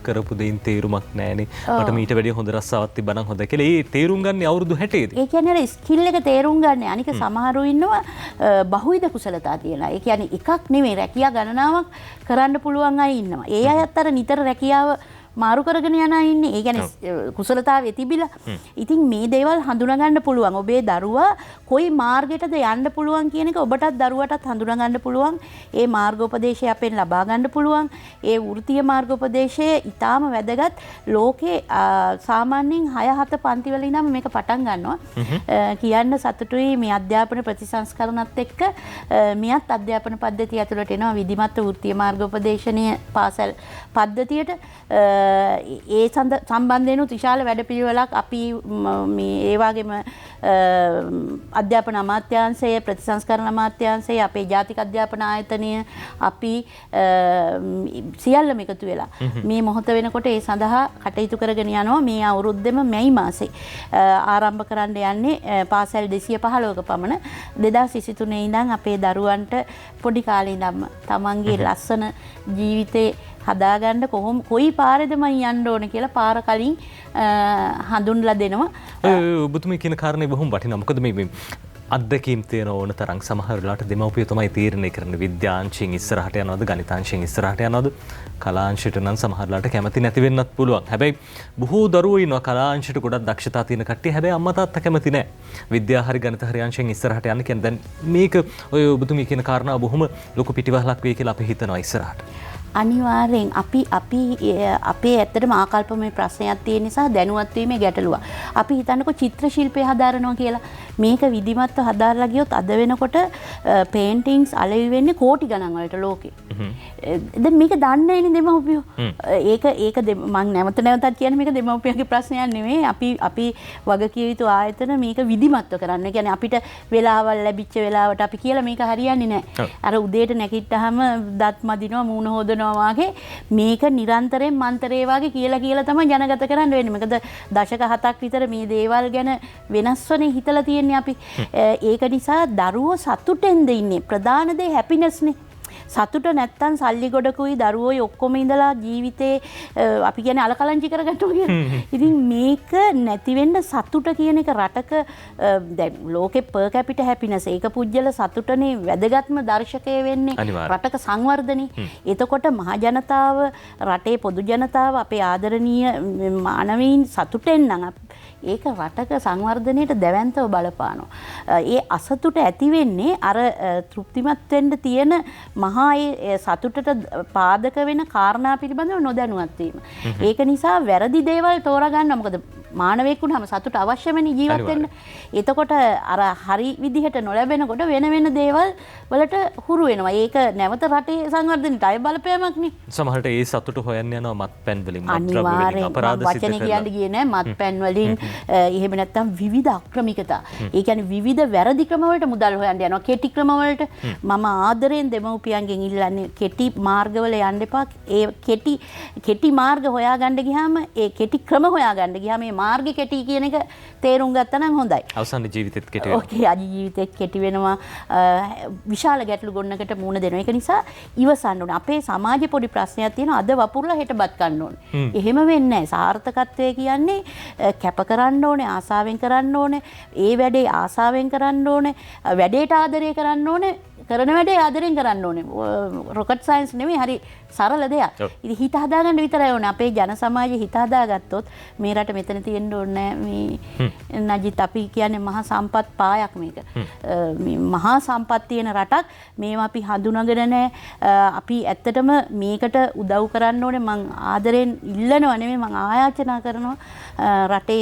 කරපු දෙයින් තේරුමක් නැහැනේ. මට මීට වැඩිය හොඳ රස්සාවක් තිබ්බනම් හොඳයි කියලා. ඒ තේරුම් ගන්න අවුරුදු 60ේදී. ඒ කියන්නේ අර ස්කිල් එක තේරුම් ගන්න. අනික සමහරව ඉන්නවා බහුවිධ කුසලතා තියලා. ඒ කියන්නේ එකක් නෙමෙයි රැකියා ගණනාවක් කරන්න පුළුවන් අය ඉන්නවා. ඒ අයත් අර නිතර රැකියාව මාරු කරගෙන යන අය ඉන්නේ. ඒ කියන්නේ කුසලතාවය තිබිලා. ඉතින් මේ දේවල් හඳුනා ගන්න පුළුවන්. ඔබේ දරුවා කොයි මාර්ගයටද යන්න පුළුවන් කියන එක ඔබටත් දරුවටත් හඳුනා ගන්න පුළුවන්. ඒ මාර්ගෝපදේශය අපෙන් ලබා ගන්න පුළුවන්. ඒ වෘත්තීය මාර්ගෝපදේශය ඊටාම වැදගත්. ලෝකේ සාමාන්‍යයෙන් 6-7 පන්ති වල ඉඳන් මේක පටන් ගන්නවා. කියන්න සතුටුයි මේ අධ්‍යාපන ප්‍රතිසංස්කරණත් එක්ක මියත් අධ්‍යාපන පද්ධතිය ඇතුළට එනවා විධිමත් වෘත්තීය මාර්ගෝපදේශනීය පාසල් පද්ධතියට. ඒ සම්බන්ධයෙන් විශාල වැඩපිළිවෙලක් අපි මේ ඒ වගේම අධ්‍යාපන අමාත්‍යාංශය, ප්‍රතිසංස්කරණ අමාත්‍යාංශය, අපේ ජාතික අධ්‍යාපන ආයතනය අපි සියල්ලම එකතු වෙලා මේ මොහොත වෙනකොට ඒ සඳහා කටයුතු කරගෙන යනවා. මේ අවුරුද්දෙම මැයි මාසේ ආරම්භ කරන්න යන්නේ පාසල් 215ක පමණ. 2023 ඉඳන් අපේ දරුවන්ට පොඩි කාලේ ඉඳන්ම තමන්ගේ ලස්සන ජීවිතේ හදාගන්න කොයි පාරේද මම යන්න ඕන කියලා පාර කලින් හඳුන්ලා දෙනවා. ඔබතුමී කියන කාරණේ බොහොම වටිනවා. මොකද මේ අත්දැකීම් තියෙන ඕන තරම් සමහර වෙලාවට දෙමව්පියෝ තමයි තීරණය කරන්නේ විද්‍යාංශයෙන් ඉස්සරහට යනවද ගණිතාංශයෙන් ඉස්සරහට යනවද කලාංශයට නම් සමහර වෙලාවට කැමති නැති වෙන්නත් පුළුවන්. හැබැයි බොහෝ දරුවෝ ඉන්නවා කලාංශයට ගොඩක් දක්ෂතා තියෙන කට්ටිය. හැබැයි අම්මා තාත්තා කැමති නැහැ. විද්‍යා හරි ගණිත හරි අංශයෙන් ඉස්සරහට යන්න කියන්නේ දැන් මේක ඔය ඔබතුමී කියන කාරණා බොහොම ලොකු පිටිවහලක් වෙයි කියලා අපි හිතනවා ඉස්සරහට. අනිවාර්යෙන් අපි අපේ ඇත්තටම ආකල්පමය ප්‍රශ්නයක් තියෙන නිසා දැනුවත් වීමේ ගැටලුවක්. අපි හිතන්නකො චිත්‍ර ශිල්පය හදාරනවා කියලා. මේක විධිමත්ව හදාරලා ගියොත් අද වෙනකොට පේන්ටින්ග්ස් අලෙවි වෙන්නේ කෝටි ගණන් වලට ලෝකෙ. දැන් මේක දන්නේ නැනේ දෙමව්පියෝ. ඒක මම නැවතත් කියන්නේ මේක දෙමව්පියන්ගේ ප්‍රශ්නයක් නෙමෙයි. අපි වගකිය යුතු ආයතන මේක විධිමත්ව කරන්න. ඒ කියන්නේ අපිට වෙලාවල් ලැබිච්ච වෙලාවට අපි කියලා මේක හරියන්නේ නැහැ. අර උදේට නැගිට්ටාම දත් මදිනවා මූණ හොදනවා වගේ මේක නිරන්තරයෙන් මන්තරේ වගේ කියලා තමයි ජනගත කරන්න වෙන්නේ. මොකද දශක 7ක් විතර මේ දේවල් ගැන වෙනස්වනේ හිතලා තියෙන්නේ අපි. ඒක නිසා දරුවෝ සතුටෙන්ද ඉන්නේ. ප්‍රධාන දේ හැපිනස් නේ. සතුට නැත්තම් සල්ලි ගොඩකුයි දරුවෝයි ඔක්කොම ඉඳලා ජීවිතේ අපි කියන්නේ අලකලංචි කරගන්නවා කියන්නේ. ඉතින් මේක නැති වෙන්න සතුට කියන එක රටක දැන් ලෝකේ per capita happiness ඒක පුජ්‍යල සතුටනේ වැදගත්ම දර්ශකය වෙන්නේ රටක සංවර්ධනේ. එතකොට මහ ජනතාව රටේ පොදු ජනතාව අපේ ආදරණීය මානවීන් සතුටෙන් නම් ඒක රටක සංවර්ධනයට දැවැන්තව බලපානවා. ඒ අසතුට ඇති වෙන්නේ අර තෘප්තිමත් වෙන්න තියෙන මහා ඒ සතුටට පාදක වෙන කාරණා පිළිබඳව නොදැනුවත් වීම. ඒක නිසා වැරදි දේවල් තෝරගන්න. මොකද මානවයෙක් වුණාම සතුට අවශ්‍යමනේ ජීවත් වෙන්න. එතකොට අර හරි විදිහට නොලැබෙනකොට වෙන වෙන දේවල් වලට හුරු වෙනවා. ඒක නැවත රටේ සංවර්ධනයට අය බලපෑමක් නේ. සමහරට ඒ සතුට හොයන්න යනවා මත්පැන් වලින්, මත්ද්‍රව්‍ය වලින්, අනිවාර්යෙන් අපරාධ සිද්ධ වචනේ කියන්න ගියේ නෑ මත්පැන් වලින් එහෙම නැත්නම් විවිධ අක්‍රමිකතා. ඒ කියන්නේ විවිධ වැරදි ක්‍රම වලට මුදල් හොයන්න යනවා. කෙටි ක්‍රම වලට මම ආදරෙන් දෙමව්පියන්ගෙන් ඉල්ලන්නේ කෙටි මාර්ගවල යන්න එපා. ඒ කෙටි මාර්ග හොයාගන්න ගියාම ඒ කෙටි ක්‍රම හොයාගන්න ගියාම මේ මාර්ග කෙටි කියන එක තේරුම් ගත්තා නම් හොඳයි. අවසාන ජීවිතෙත් කෙටි වෙනවා. ඕකේ අද ජීවිතෙත් කෙටි වෙනවා. විශාල ගැටලු ගොන්නකට මුහුණ දෙනවා. ඒක නිසා ඉවසන්න ඕනේ. අපේ සමාජයේ පොඩි ප්‍රශ්නයක් තියෙනවා. අද වපුරලා හෙට බත් කන්න ඕනේ. එහෙම වෙන්නේ නැහැ. සාර්ථකත්වය කියන්නේ කැප කරන්න ඕනේ, ආසාවෙන් කරන්න ඕනේ. ඒ වැඩේ ආසාවෙන් කරන්න ඕනේ. වැඩේට ආදරය කරන්න ඕනේ. කරන වැඩේ ආදරෙන් කරන්න ඕනේ. රොකට් සයන්ස් නෙමෙයි හරි සරල දෙයක්. ඉතින් හිත හදාගන්න විතරයි ඕනේ. අපේ ජන සමාජය හිත හදාගත්තොත් මේ රට මෙතන තියෙන්න ඕනේ මේ නජිත් අපි කියන්නේ මහා සම්පත් පායක් මේක. මේ මහා සම්පත් තියෙන රටක් මේවා අපි හඳුනාගෙන නැහැ. අපි ඇත්තටම මේකට උදව් කරන්න ඕනේ. මං ආදරෙන් ඉල්ලනවා නෙමෙයි මං ආයාචනා කරනවා. රටේ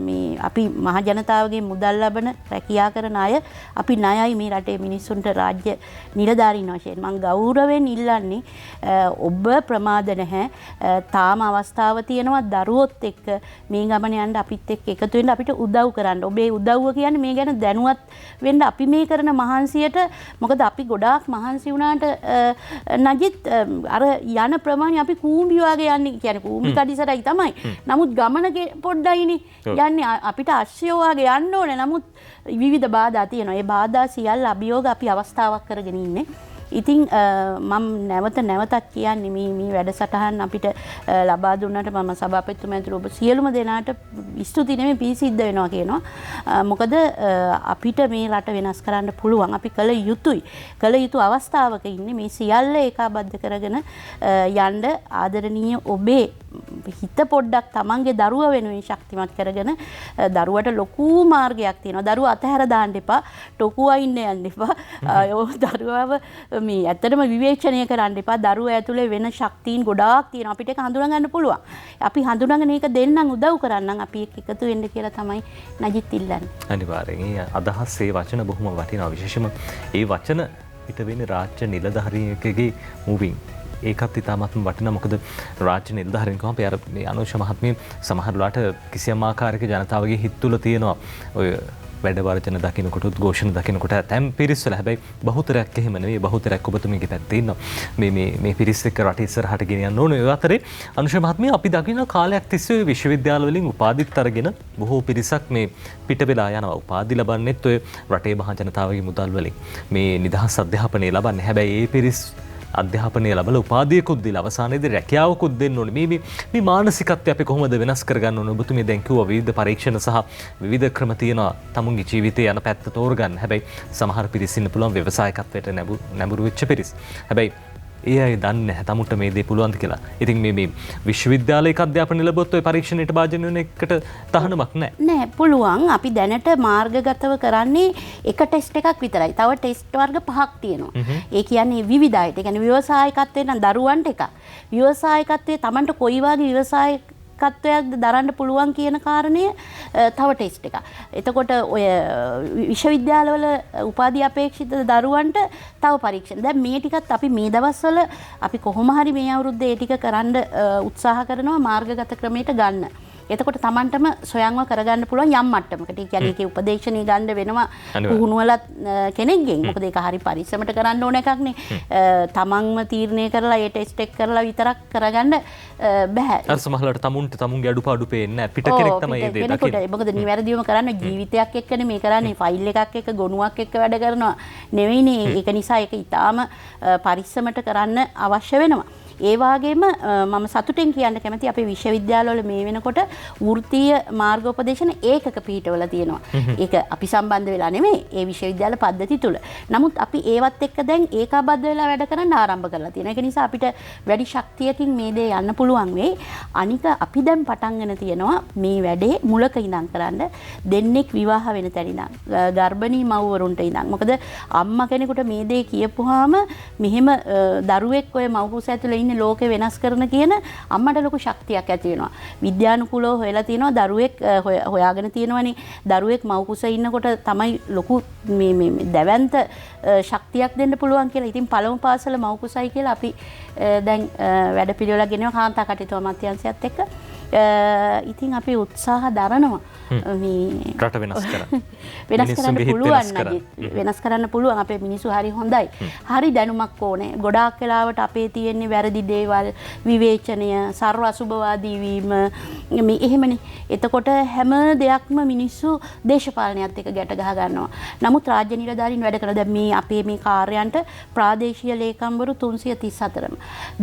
මේ අපි මහ ජනතාවගේ මුදල් ලබන රැකියා කරන අය අපි ණයයි මේ රටේ මිනිස්සුන්ට රාජ්‍ය නිලධාරීන් වශයෙන් මම ගෞරවයෙන් ඉල්ලන්නේ ඔබ ප්‍රමාද නැහැ. තාම අවස්ථාව තියෙනවා දරුවොත් එක්ක මේ ගමන යන්න අපිත් එක්ක එකතු වෙන්න අපිට උදව් කරන්න. ඔබේ උදව්ව කියන්නේ මේ ගැන දැනුවත් වෙන්න අපි මේ කරන මහන්සියට. මොකද අපි ගොඩාක් මහන්සි වුණාට නජිත් අර යන ප්‍රමාණය අපි කූඹි වගේ යන්නේ කියන්නේ කූඹි කඩිසරයි තමයි. නමුත් ගමන පොඩ්ඩයිනේ යන්නේ අපිට අශ්‍යය වගේ යන්න ඕනේ. නමුත් විවිධ බාධා තියෙනවා. ඒ බාධා සියල්ල අභියෝග අපි අවස්ථාවක් කරගෙන ඉන්නේ. ඉතින් මම නැවතත් කියන්නේ මේ වැඩසටහන් අපිට ලබා දුන්නට මම සභාපතිතුමා ඇතුළු ඔබ සියලුම දෙනාට ස්තුති නෙමෙයි පිසිද්ධ වෙනවා කියනවා. මොකද අපිට මේ රට වෙනස් කරන්න පුළුවන්. අපි කළ යුතු අවස්ථාවක ඉන්නේ. මේ සියල්ල ඒකාබද්ධ කරගෙන යන්න ආදරණීය ඔබේ හිත පොඩ්ඩක් තමන්ගේ දරුවා වෙනුවෙන් ශක්තිමත් කරගෙන දරුවට ලොකු මාර්ගයක් තියෙනවා. දරුවා අතහැර දාන්න එපා. ටොකුවා ඉන්න යන්න එපා. දරුවාව මේ ඇත්තටම විවේචනය කරන්න එපා. දරුවා ඇතුලේ වෙන ශක්තියින් ගොඩාක් තියෙනවා. අපිට ඒක හඳුනා ගන්න පුළුවන්. අපි හඳුනාගෙන ඒක දෙන්නම් උදව් කරන්නම් අපි එකතු වෙන්න කියලා තමයි නජිත් ඉල්ලන්නේ. අනිවාර්යෙන්. ඒ අදහස් ඒ වචන බොහොම වටිනවා. විශේෂම ඒ වචන පිට වෙන්නේ රාජ්‍ය නිලධාරියෙකුගේ මුවින්. ඒකත් ඉතාමත්ම වටිනවා. මොකද රාජ්‍ය නිලධාරීන් කම අපි අර මේ අනුෂ මහත්මිය සමහර වෙලාවට කිසියම් ආකාරයක ජනතාවගේ හිත තුළ තියෙනවා ඔය වැඩ වර්ජන දකින්නකොට උද්ඝෝෂණ දකින්නකොට තැම් පිරිස් වල හැබැයි බහුතරයක් එහෙම නෙවෙයි. බහුතරයක් ඔබතුමීගේ පැත්තේ ඉන්නවා. මේ පිරිස් එක්ක රට ඉස්සරහට ගෙනියන්න ඕනේ. ඒ අතරේ අනුෂ මහත්මිය අපි දකින්න කාලයක් තිස්සේ විශ්වවිද්‍යාල වලින් උපාධිත් අරගෙන බොහෝ පිරිසක් මේ පිට වෙලා යනවා. උපාධි ලබන්නෙත් ඔය රටේ මහ ජනතාවගේ මුදල් වලින් මේ නිදහස් අධ්‍යාපනය ලබන්නේ. හැබැයි ඒ පිරිස් අධ්‍යාපනය ලැබලා උපාධියකුත් දීලා අවසානයේදී රැකියාවකුත් දෙන්න ඕනේ. මේ මානසිකත්වය අපි කොහොමද වෙනස් කරගන්න ඕනේ? ඔබතුමිය දැන් කිව්වා විවිධ පරීක්ෂණ සහ විවිධ ක්‍රම තියෙනවා තමුන්ගේ ජීවිතේ යන පැත්ත තෝරගන්න. හැබැයි සමහර පිරිස් ඉන්න පුළුවන් ව්‍යවසායකත්වයට නැඹුරු වෙච්ච පිරිස්. හැබැයි ඒ අය දන්නේ නැහැ තමුන්ට මේ දේ පුළුවන්ද කියලා. ඉතින් මේ විශ්වවිද්‍යාලයක අධ්‍යාපනය ලැබුවොත් ඔය පරීක්ෂණයට භාජනය වෙන එකට තහනමක් නැහැ. නෑ පුළුවන්. අපි දැනට මාර්ගගතව කරන්නේ එක ටෙස්ට් එකක් විතරයි. තව ටෙස්ට් වර්ග 5ක් තියෙනවා. ඒ කියන්නේ විවිධයි. ඒ කියන්නේ ව්‍යවසායකත්වයෙන් නම් දරුවන්ට එකක්. ව්‍යවසායකත්වයේ Tamanට කොයි වගේ ව්‍යවසායකත්වයක්ද දරන්න පුළුවන් කියන කාරණය තව ටෙස්ට් එකක්. එතකොට ඔය විශ්වවිද්‍යාලවල උපාධි අපේක්ෂිත දරුවන්ට තව පරීක්ෂණ. දැන් මේ ටිකත් අපි මේ දවස්වල අපි කොහොම හරි මේ අවුරුද්දේ ඒ ටික කරන්න උත්සාහ කරනවා මාර්ගගත ක්‍රමයට ගන්න. එතකොට Tamanටම සොයන්ව කරගන්න පුළුවන් යම් මට්ටමකට. ඒ කියන්නේ ඒකේ උපදේශනීය ගන්න වෙනවා පුහුණුවලත් කෙනෙක්ගෙන්. මොකද ඒක හරි පරිස්සමට කරන්න ඕන එකක් නේ. තමන්ම තීරණය කරලා ඒ ටෙස්ට් එක කරලා විතරක් කරගන්න බෑ. අර සමහරවිට තමුන්ගේ අඩුපාඩු පේන්නේ නැහැ. පිට කෙනෙක් තමයි ඒ දේ දකින්නේ. මොකද නිවැරදිවම කරන්න ජීවිතයක් එක්කනේ මේ කරන්නේ. ෆයිල් එකක් එක්ක ගොනුවක් එක්ක වැඩ කරනවා නෙවෙයිනේ. ඒක නිසා ඒක ඊටාම පරිස්සමට කරන්න අවශ්‍ය වෙනවා. ඒ වගේම මම සතුටින් කියන්න කැමති අපේ විශ්වවිද්‍යාලවල මේ වෙනකොට වෘත්තීය මාර්ගෝපදේශන ඒකක පිහිටවල තියෙනවා. ඒක අපි සම්බන්ධ වෙලා නෙමෙයි ඒ විශ්වවිද්‍යාල පද්ධති තුල. නමුත් අපි ඒවත් එක්ක දැන් ඒකාබද්ධ වෙලා වැඩ කරන්න ආරම්භ කරලා තියෙනවා. ඒක නිසා අපිට වැඩි ශක්තියකින් මේ දේ යන්න පුළුවන් වෙයි. අනික අපි දැන් පටන්ගෙන තියෙනවා මේ වැඩේ මුලක ඉඳන් කරන්න. දෙන්නෙක් විවාහ වෙන තැන ඉඳන් ගර්භණී මව්වරුන්ට ඉඳන්. මොකද අම්මා කෙනෙකුට මේ දේ කියපුවාම මෙහෙම දරුවෙක් ඔය මව්කුස ඇතුලේ ඉන්න ලෝකෙ වෙනස් කරන කියන අම්මට ලොකු ශක්තියක් ඇති වෙනවා. විද්‍යානුකූලව හොයලා තියෙනවා දරුවෙක් හොයාගෙන තියෙනවනේ දරුවෙක් මව් කුසේ ඉන්නකොට තමයි ලොකු මේ දැවැන්ත ශක්තියක් දෙන්න පුළුවන් කියලා. ඉතින් පළමු පාසල මව් කුසයි කියලා අපි දැන් වැඩපිළිවෙලක් ගෙනවා කාන්තා කටයුතු අමාත්‍යාංශයත් එක්ක. ඉතින් අපි උත්සාහ දරනවා මේ රට වෙනස් කරන්න. වෙනස් කරන්න පුළුවන්. වෙනස් කරන්න පුළුවන්. අපේ මිනිස්සු හරි හොඳයි. හරි දැනුමක් ඕනේ. ගොඩාක් වෙලාවට අපේ තියෙන්නේ වැරදි දේවල්, විවේචනය, සර්ව අසුභවාදී වීම මේ එහෙමනේ. එතකොට හැම දෙයක්ම මිනිස්සු දේශපාලනයත් එක්ක ගැට ගහ ගන්නවා. නමුත් රාජ්‍ය නිලධාරීන් වැඩ කරන දැන් මේ අපේ මේ කාර්යයන්ට ප්‍රාදේශීය ලේකම්වරු 334ම,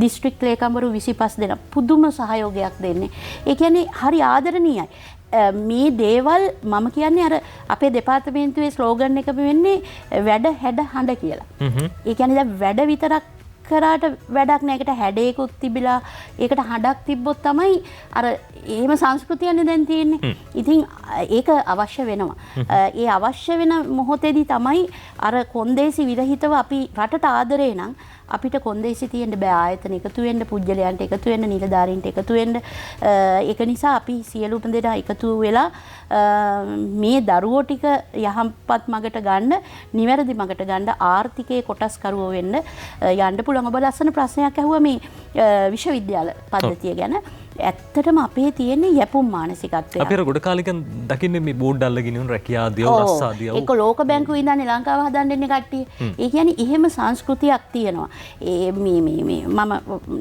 දිස්ත්‍රික් ලේකම්වරු 25 දෙනා පුදුම සහයෝගයක් දෙන්නේ. ඒ කියන්නේ හරි ආදරණීයයි. මේ දේවල් මම කියන්නේ අර අපේ දෙපාර්තමේන්තුවේ ස්ලෝගන් එක වෙන්නේ වැඩ හැඩ හඬ කියලා. ඒ කියන්නේ දැන් වැඩ විතරක් කරාට වැඩක් නෑ. ඒකට හැඩයකුත් තිබිලා ඒකට හඬක් තිබ්බොත් තමයි අර එහෙම සංස්කෘතියනේ දැන් තියෙන්නේ. ඉතින් ඒක අවශ්‍ය වෙනවා. ඒ අවශ්‍ය වෙන මොහොතේදී තමයි අර කොන්දේසි විරහිතව අපි රටට ආදරේ නම් අපිට කොන්දේසි තියෙන්න බෑ. ආයතන එකතු වෙන්න, පුජ්‍යලයන්ට එකතු වෙන්න, නිලධාරීන්ට එකතු වෙන්න. ඒක නිසා අපි සියලුම දෙනා එකතු වෙලා මේ දරුවෝ ටික යහපත් මගට ගන්න, නිවැරදි මගට ගන්න ආර්ථිකයේ කොටස්කරුවෝ වෙන්න යන්න පුළුවන්. ඔබ ලස්සන ප්‍රශ්නයක් අහුවා මේ විශ්වවිද්‍යාල පද්ධතිය ගැන. ඇත්තටම අපේ තියෙන යැපුම් මානසිකත්වය. අපි අර ගොඩ කාලෙකින් දකින්නේ මේ බෝඩ් අල්ලගෙන ඉන්න රැකියා දියව රස්සා දියව. ඒක ලෝක බැංකුවේ ඉඳන් ලංකාව හදන්න ඉන්නේ කට්ටිය. ඒ කියන්නේ එහෙම සංස්කෘතියක් තියෙනවා. ඒ මේ මම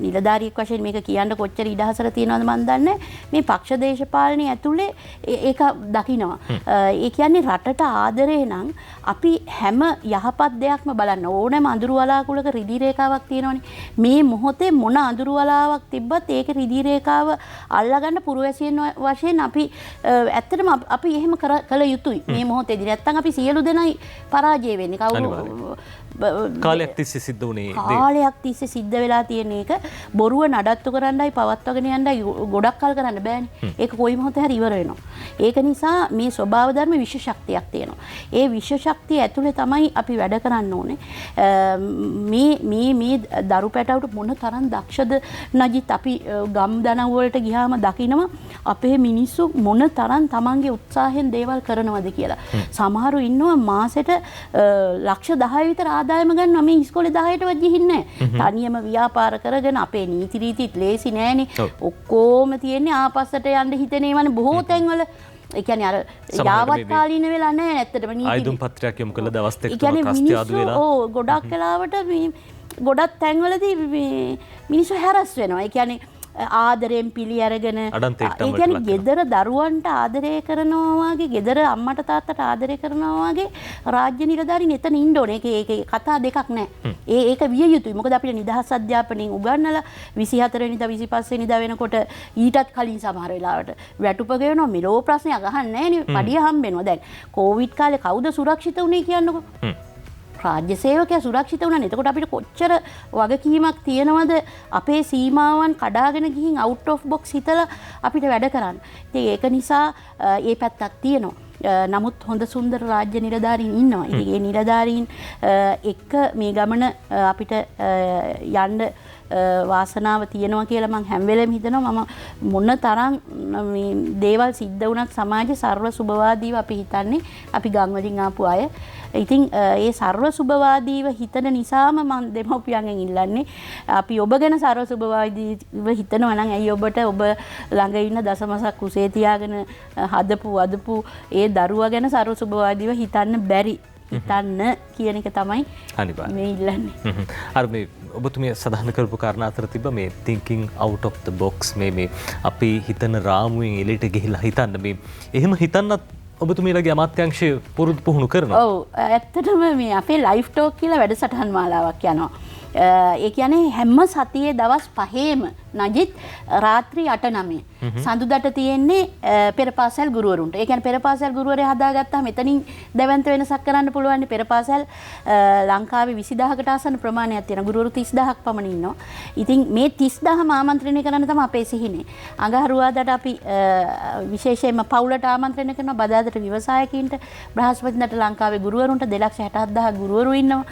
නිලධාරියෙක් වශයෙන් මේක කියන්න කොච්චර ඉඩහසර තියෙනවද මන් දන්නේ. මේ පක්ෂ දේශපාලනයේ ඇතුලේ ඒක දකිනවා. ඒ කියන්නේ රටට ආදරේ නම් අපි හැම යහපත් දෙයක්ම බලන්න ඕනෑම අඳුරු වලාකුළක රිදී රේඛාවක් තියෙනවනේ. මේ මොහොතේ මොන අඳුරු වලාවක් තිබ්බත් ඒක රිදී රේඛාව අල්ලගන්න පුරවැසියන් වශයෙන් අපි ඇත්තටම අපි එහෙම කළ යුතුයි මේ මොහොතේදී. නැත්තම් අපි සියලු දෙනායි පරාජය වෙන්නේ. කවුරු කාලයක් තිස්සේ සිද්ධ වුණේ කාලයක් තිස්සේ සිද්ධ වෙලා තියෙන එක බොරුව නඩත්තු කරන්නයි පවත්වාගෙන යන්නයි ගොඩක් කල් කරන්න බෑනේ. ඒක කොයි මොහොතේ හරි ඉවර වෙනවා. ඒක නිසා මේ ස්වභාව ධර්ම විශ්ව ශක්තියක් තියෙනවා. ඒ විශ්ව ශක්තිය ඇතුලේ තමයි අපි වැඩ කරන්න ඕනේ. මේ දරු පැටවුට මොන තරම් දක්ෂද නජිත්. අපි ගම් දනව් වලට ගියාම දකිනවා අපේ මිනිස්සු මොන තරම් තමන්ගේ උත්සාහයෙන් දේවල් කරනවද කියලා. සමහරු ඉන්නවා මාසෙට ලක්ෂ 10 විතර ආදායම ගන්නවා මේ ඉස්කෝලේ 10ටවත් ගිහින්නේ නැහැ. තනියම ව්‍යාපාර කරගෙන අපේ නීති රීතිත් ලේසි නෑනේ. ඔක්කොම තියෙන්නේ ආපස්සට යන්න හිතෙනේවනේ බොහෝ තැන්වල. ඒ කියන්නේ අර යාවත් කාලීන වෙලා නැහැ ඇත්තටම නීති. ආයුධම් පත්‍රයක් යොමු කළ දවස් දෙකක් තුනක් රස්තියාදු වෙලා. ඔව් ගොඩක් වෙලාවට මේ ගොඩක් තැන්වලදී මිනිස්සු හැරස් වෙනවා. ඒ කියන්නේ ආදරයෙන් පිළි අරගෙන ඒ කියන්නේ ගෙදර දරුවන්ට ආදරය කරනවා වගේ ගෙදර අම්මට තාත්තට ආදරය කරනවා වගේ රාජ්‍ය නිලධාරීන් එතන ඉන්න ඕනේ. ඒක කතා දෙකක් නෑ. ඒක විය යුතුයි. මොකද අපිට නිදහස් අධ්‍යාපනයෙන් උගන්වලා 24 වෙනිදා 25 වෙනිදා වෙනකොට ඊටත් කලින් සමහර වෙලාවට වැටුප ගෙවනවා. මෙලෝ ප්‍රශ්නයක් අහන්නේ නෑනේ. පඩිය හම්බෙනවා. දැන් කොවිඩ් කාලේ කවුද සුරක්ෂිත වුනේ කියන්නකෝ. රාජ්‍ය සේවකයා සුරක්ෂිත වුණා. එතකොට අපිට කොච්චර වගකීමක් තියෙනවද අපේ සීමාවන් කඩාගෙන ගිහින් out of box හිතලා අපිට වැඩ කරන්න. ඉතින් ඒක නිසා ඒ පැත්තක් තියෙනවා. නමුත් හොඳ සුන්දර රාජ්‍ය නිලධාරීන් ඉන්නවා. ඉතින් ඒ නිලධාරීන් එක්ක මේ ගමන අපිට යන්න වාසනාව තියෙනවා කියලා මම හැම වෙලෙම හිතනවා. මම මොන තරම් මේ දේවල් සිද්ධ වුණත් සමාජයේ සර්ව සුබවාදීව අපි හිතන්නේ අපි ගම් වලින් ආපු අය. ඉතින් ඒ සර්ව සුබවාදීව හිතන නිසාම මම දෙමව්පියන්ගෙන් ඉල්ලන්නේ අපි ඔබ ගැන සර්ව සුබවාදීව හිතනවා නම් ඇයි ඔබට ඔබ ළඟ ඉන්න දසමසක් කුසේ තියාගෙන හදපු ඒ දරුවා ගැන සර්ව සුබවාදීව හිතන්න බැරි හිතන්න කියන එක තමයි මේ ඉල්ලන්නේ. අර මේ ඔබතුමිය සඳහන් කරපු කාරණා අතර තිබ්බ මේ thinking out of the box මේ අපි හිතන රාමුවෙන් එළියට ගිහිල්ලා හිතන්න මේ එහෙම හිතන්නත් ඔබතුමීලගේ අමාත්‍යංශය පුරුදු පුහුණු කරනවා. ඔව් ඇත්තටම මේ අපේ ලයිෆ් ටෝක් කියලා වැඩසටහන් මාලාවක් යනවා. ඒ කියන්නේ හැම සතියේ දවස් 5ේම නජිත් රාත්‍රී 8-9 සඳුදාට තියෙන්නේ පෙරපාසල් ගුරුවරුන්ට. ඒ කියන්නේ පෙරපාසල් ගුරුවරයා හදාගත්තාම එතනින් දැවැන්ත වෙනසක් කරන්න පුළුවන්. පෙරපාසල් ලංකාවේ 20000කට ආසන්න ප්‍රමාණයක් තියෙන ගුරුවරු 30000ක් පමණ ඉන්නවා. ඉතින් මේ 30000ම ආමන්ත්‍රණය කරන්න තමයි අපේ සිහිනේ. අඟහරුවාදාට අපි විශේෂයෙන්ම පවුලට ආමන්ත්‍රණය කරනවා. බදාදට විවසායකින්ට, බ්‍රහස්පතින්දට ලංකාවේ ගුරුවරුන්ට 267000 ගුරුවරු ඉන්නවා.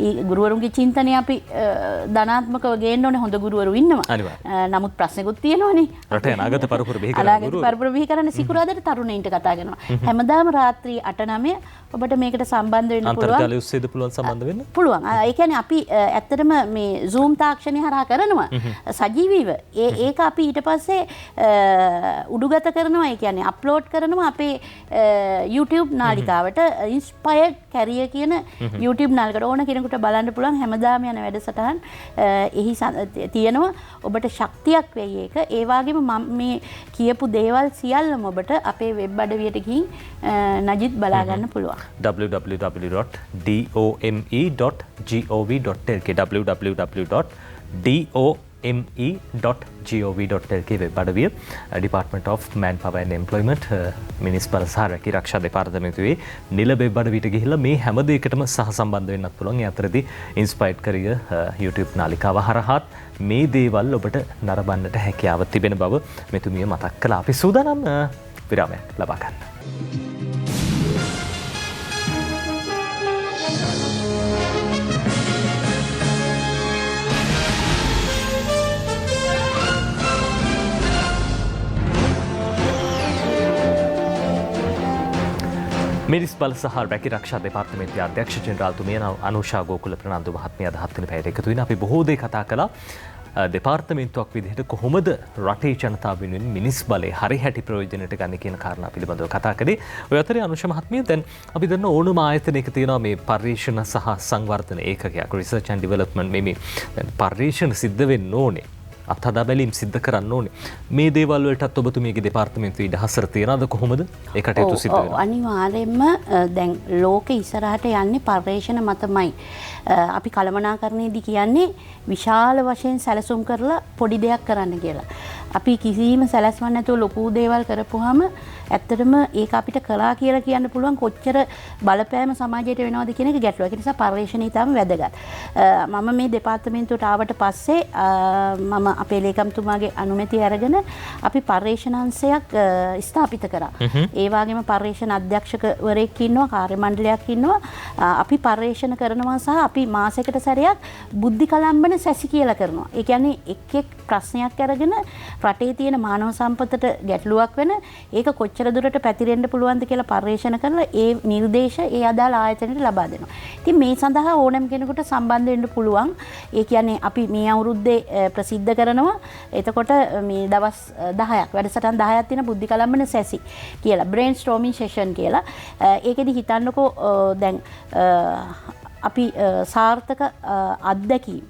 ඒ ගුරුවරුන්ගේ චින්තනය අපි ධනාත්මකව ගේන්න ඕනේ. හොඳ ගුරුවරු ඉන්නවා. නමුත් ප්‍රශ්නෙකුත් තියෙනවනේ. රටේ අනාගත පරපුර බිහි කරන අනාගත පරපුර බිහි කරන්න සිකුරාදාට තරුණයින්ට කතා කරනවා. හැමදාම රාත්‍රී 8-9 ඔබට මේකට සම්බන්ධ වෙන්න පුළුවන්. අන්තර්ජාලය ඔස්සේද පුළුවන් සම්බන්ධ වෙන්න? පුළුවන්. ඒ කියන්නේ අපි ඇත්තටම මේ Zoom තාක්ෂණය හරහා කරනවා. සජීවීව. ඒක අපි ඊට පස්සේ උඩුගත කරනවා. ඒ කියන්නේ අප්ලෝඩ් කරනවා අපේ YouTube නාලිකාවට Inspired Career කියන YouTube නාලිකාවට ඕන කෙනෙකුට බලන්න පුළුවන්. හැමදාම යන වැඩසටහන් එහි තියෙනවා. ඔබට ශක්තියක් වෙයි ඒක. ඒ වගේම මම මේ කියපු දේවල් සියල්ලම ඔබට අපේ වෙබ් අඩවියට ගිහින් නජිත් බලා ගන්න පුළුවන්. www.dome.gov.lk www.dome.gov.lk වෙබ් අඩවිය Department of Manpower and Employment මිනිස් බල සහ රැකී ආරක්ෂා දෙපාර්තමේන්තුවේ නිල වෙබ් අඩවියට ගිහිල්ලා මේ හැම දෙයකටම සහසම්බන්ධ වෙන්නත් පුළුවන්. ඒ අතරදී Inspired Career YouTube නාලිකාව හරහාත් මේ දේවල් ඔබට නරඹන්නට හැකියාව තිබෙන බව මෙතුමිය මතක් කළා. අපි සූදානම් විරාමයක් ලබා ගන්න. මිනිස් බල සහ රැකී ආරක්ෂා දෙපාර්තමේන්තුවේ අධ්‍යක්ෂ ජෙනරාල්තුමිය අනුෂා ගෝකුල ප්‍රනාන්දු මහත්මිය අද 7 වෙනි පැයට එකතු වෙන අපි බොහෝ දේ කතා කළා. දෙපාර්තමේන්තුවක් විදිහට කොහොමද රටේ ජනතාව වෙනුවෙන් මිනිස් බලය හරි හැටි ප්‍රයෝජනයට ගන්න කියන කාරණා පිළිබඳව කතා කළේ. ඔය අතරේ අනුෂා මහත්මිය දැන් අපි දන්න ඕනම ආයතනයක තියෙනවා මේ පර්යේෂණ සහ සංවර්ධන ඒකකයක් රිසර්ච් ඇන්ඩ් ඩෙවලොප්මන්ට් මේ දැන් පර්යේෂණ සිද්ධ වෙන්න ඕනේ. අත්හදා බැලීම් සිද්ධ කරන්න ඕනේ. මේ දේවල් වලටත් ඔබතුමියගේ දෙපාර්තමේන්තුවේ ඉඩහසර තියනවද කොහොමද? ඒ කටයුතු සිද්ධ වෙනවා. අනිවාර්යයෙන්ම දැන් ලෝකෙ ඉස්සරහට යන්නේ පර්යේෂණ මතමයි. අපි කළමනාකරණයේදී කියන්නේ විශාල වශයෙන් සැලසුම් කරලා පොඩි දෙයක් කරන්න කියලා. අපි කිසිම සැලැස්මක් නැතුව ලොකු දේවල් කරපුවාම ඇත්තටම ඒක අපිට කළා කියලා කියන්න පුළුවන් කොච්චර බලපෑම සමාජයට වෙනවද කියන එක ගැටලුවක්. ඒ නිසා පර්යේෂණය ඊටම වැදගත්. මම මේ දෙපාර්තමේන්තුවට ආවට පස්සේ මම අපේ ලේකම්තුමාගේ අනුමැතිය අරගෙන අපි පර්යේෂණාංශයක් ස්ථාපිත කරා. ඒ වගේම පර්යේෂණ අධ්‍යක්ෂකවරයෙක් ඉන්නවා, කාර්ය මණ්ඩලයක් ඉන්නවා. අපි පර්යේෂණ කරනවා සහ අපි මාසයකට සැරයක් බුද්ධි කලම්බන සැසි කියලා කරනවා. ඒ කියන්නේ එක් ප්‍රශ්නයක් අරගෙන රටේ තියෙන මානව සම්පතට ගැටලුවක් වෙන ඒක කොච්චර දුරට පැතිරෙන්න පුළුවන්ද කියලා පර්යේෂණ කරලා ඒ නිර්දේශ ඒ අදාළ ආයතනයට ලබා දෙනවා. ඉතින් මේ සඳහා ඕනෑම කෙනෙකුට සම්බන්ධ වෙන්න පුළුවන්. ඒ කියන්නේ අපි මේ අවුරුද්දේ ප්‍රසිද්ධ කරනවා. එතකොට මේ දවස් 10ක් වැඩසටහන් 10ක් තියෙන බුද්ධි කලම්බන සැසි කියලා brainstorming session කියලා. ඒකෙදි හිතන්නකෝ දැන් අපි සාර්ථක අත්දැකීම්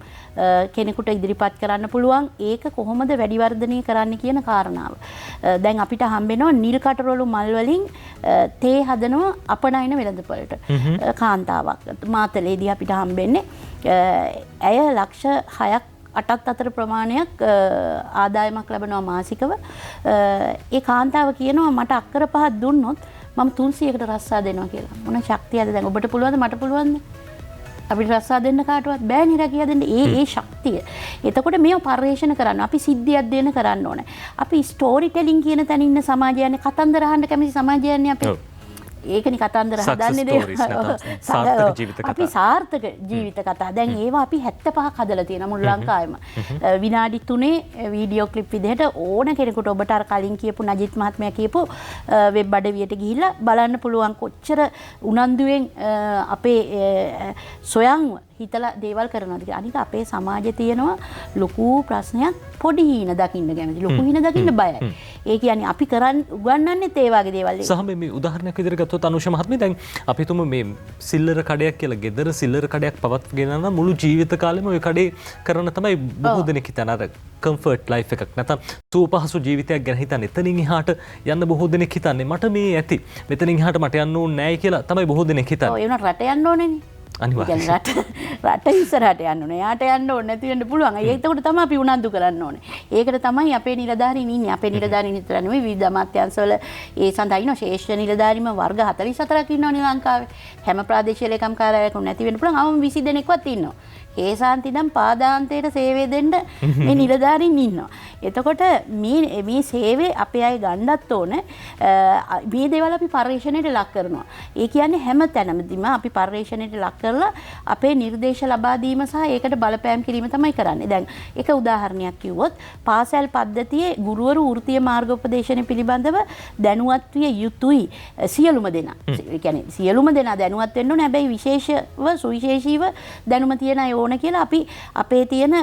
කෙනෙකුට ඉදිරිපත් කරන්න පුළුවන්. ඒක කොහොමද වැඩි වර්ධනය කරන්න කියන කාරණාව. දැන් අපිට හම්බෙනවා නිල් කටරොළු මල් වලින් තේ හදනවා අපනයන වෙළඳපොළට. කාන්තාවක් මාතලේදී අපිට හම්බෙන්නේ ඇය ලක්ෂ 6ක් 8ක් අතර ප්‍රමාණයක් ආදායමක් ලැබෙනවා මාසිකව. ඒ කාන්තාව කියනවා මට අක්කර 5ක් දුන්නොත් මම 300කට රස්සා දෙනවා කියලා. මොන ශක්තියද දැන් ඔබට පුළුවන්ද මට පුළුවන්ද? අපිට රස්සා දෙන්න කාටවත් බෑ නේ රැකියා දෙන්න. ඒ ශක්තිය. එතකොට මේව පර්යේෂණ කරන්න. අපි සිද්ධි අධ්‍යයන කරන්න ඕනේ. අපි ස්ටෝරි ටෙලිං කියන තැන ඉන්න සමාජය යන්නේ කතන්දර අහන්න කැමති සමාජය යන්නේ අපි. ඒකනි කතන්දර හදන්නේ අපි සාර්ථක ජීවිත කතා. දැන් ඒවා අපි 75ක් හදලා තියෙනවා මුළු ලංකාවෙම. විනාඩි 3 වීඩියෝ ක්ලිප් විදිහට ඕන කෙනෙකුට ඔබට අර කලින් කියපු නජිත් මහත්මයා කියපු වෙබ් අඩවියට ගිහිල්ලා බලන්න පුළුවන් කොච්චර උනන්දුවෙන් අපේ සොයන්ව හිතලා දේවල් කරනවාද කියලා. අනික අපේ සමාජයේ තියෙනවා ලොකු ප්‍රශ්නයක් පොඩි හීන දකින්න කැමති. ලොකු හීන දකින්න බයයි. ඒ කියන්නේ අපි උගන්වන්නේ ඒ වගේ දේවල්. සහ මේ උදාහරණයක් විදිහට ගත්තොත් අනුෂ මහත්මිය දැන් අපි තුමු මේ සිල්ලර කඩයක් කියලා ගෙදර සිල්ලර කඩයක් පවත්වගෙන යන මුළු ජීවිත කාලෙම ওই කඩේ කරන තමයි බොහෝ දෙනෙක් හිතන අර කම්ෆර්ට් ලයිෆ් එකක් නැත්නම් සුවපහසු ජීවිතයක් ගැන හිතන්නේ. එතනින් එහාට යන්න බොහෝ දෙනෙක් හිතන්නේ මට මේ ඇති. මෙතනින් එහාට මට යන්න ඕනේ නැහැ කියලා තමයි බොහෝ දෙනෙක් හිතන්නේ. ඔය වුණා රට යන්න ඕනේනේ. රට ඉස්සරහට යන්න ඕනේ. යාට යන්න ඕනේ නැති වෙන්න පුළුවන්. ඒකට තමයි අපි උනන්දු කරන්න ඕනේ. ඒකට තමයි අපේ නිලධාරීන් ඉන්නේ. අපේ නිලධාරීන් විතර නෙවෙයි විවිධ අමාත්‍යාංශවල ඒ සඳහා ඉන්න ශ්‍රේෂ්ඨ නිලධාරීම වර්ග 44ක් ඉන්නවනේ ලංකාවේ. හැම ප්‍රාදේශීය ලේකම් කාර්යාලයකම නැති වෙන්න පුළුවන්. අවම 20 දෙනෙක්වත් ඉන්නවා. හේසාන්තිනම් පාදාන්තයට සේවය දෙන්න මේ නිලධාරීන් ඉන්නවා. එතකොට මේ සේවය අපේ අය ගන්නත් ඕන. මේ දේවල් අපි පරිශ්‍රණයට ලක් කරනවා. ඒ කියන්නේ හැම තැනමදීම අපි පරිශ්‍රණයට ලක් කරලා අපේ නිර්දේශ ලබා දීම සහ ඒකට බලපෑම් කිරීම තමයි කරන්නේ. දැන් එක උදාහරණයක් කිව්වොත් පාසල් පද්ධතියේ ගුරුවරු වෘත්තීය මාර්ගෝපදේශන පිළිබඳව දැනුවත් විය යුතුයි සියලුම දෙනා. ඒ කියන්නේ සියලුම දෙනා දැනුවත් වෙන්න ඕනේ. හැබැයි විශේෂව සුවිශේෂීව දැනුම තියෙන අය ඕන කියලා අපි අපේ තියෙන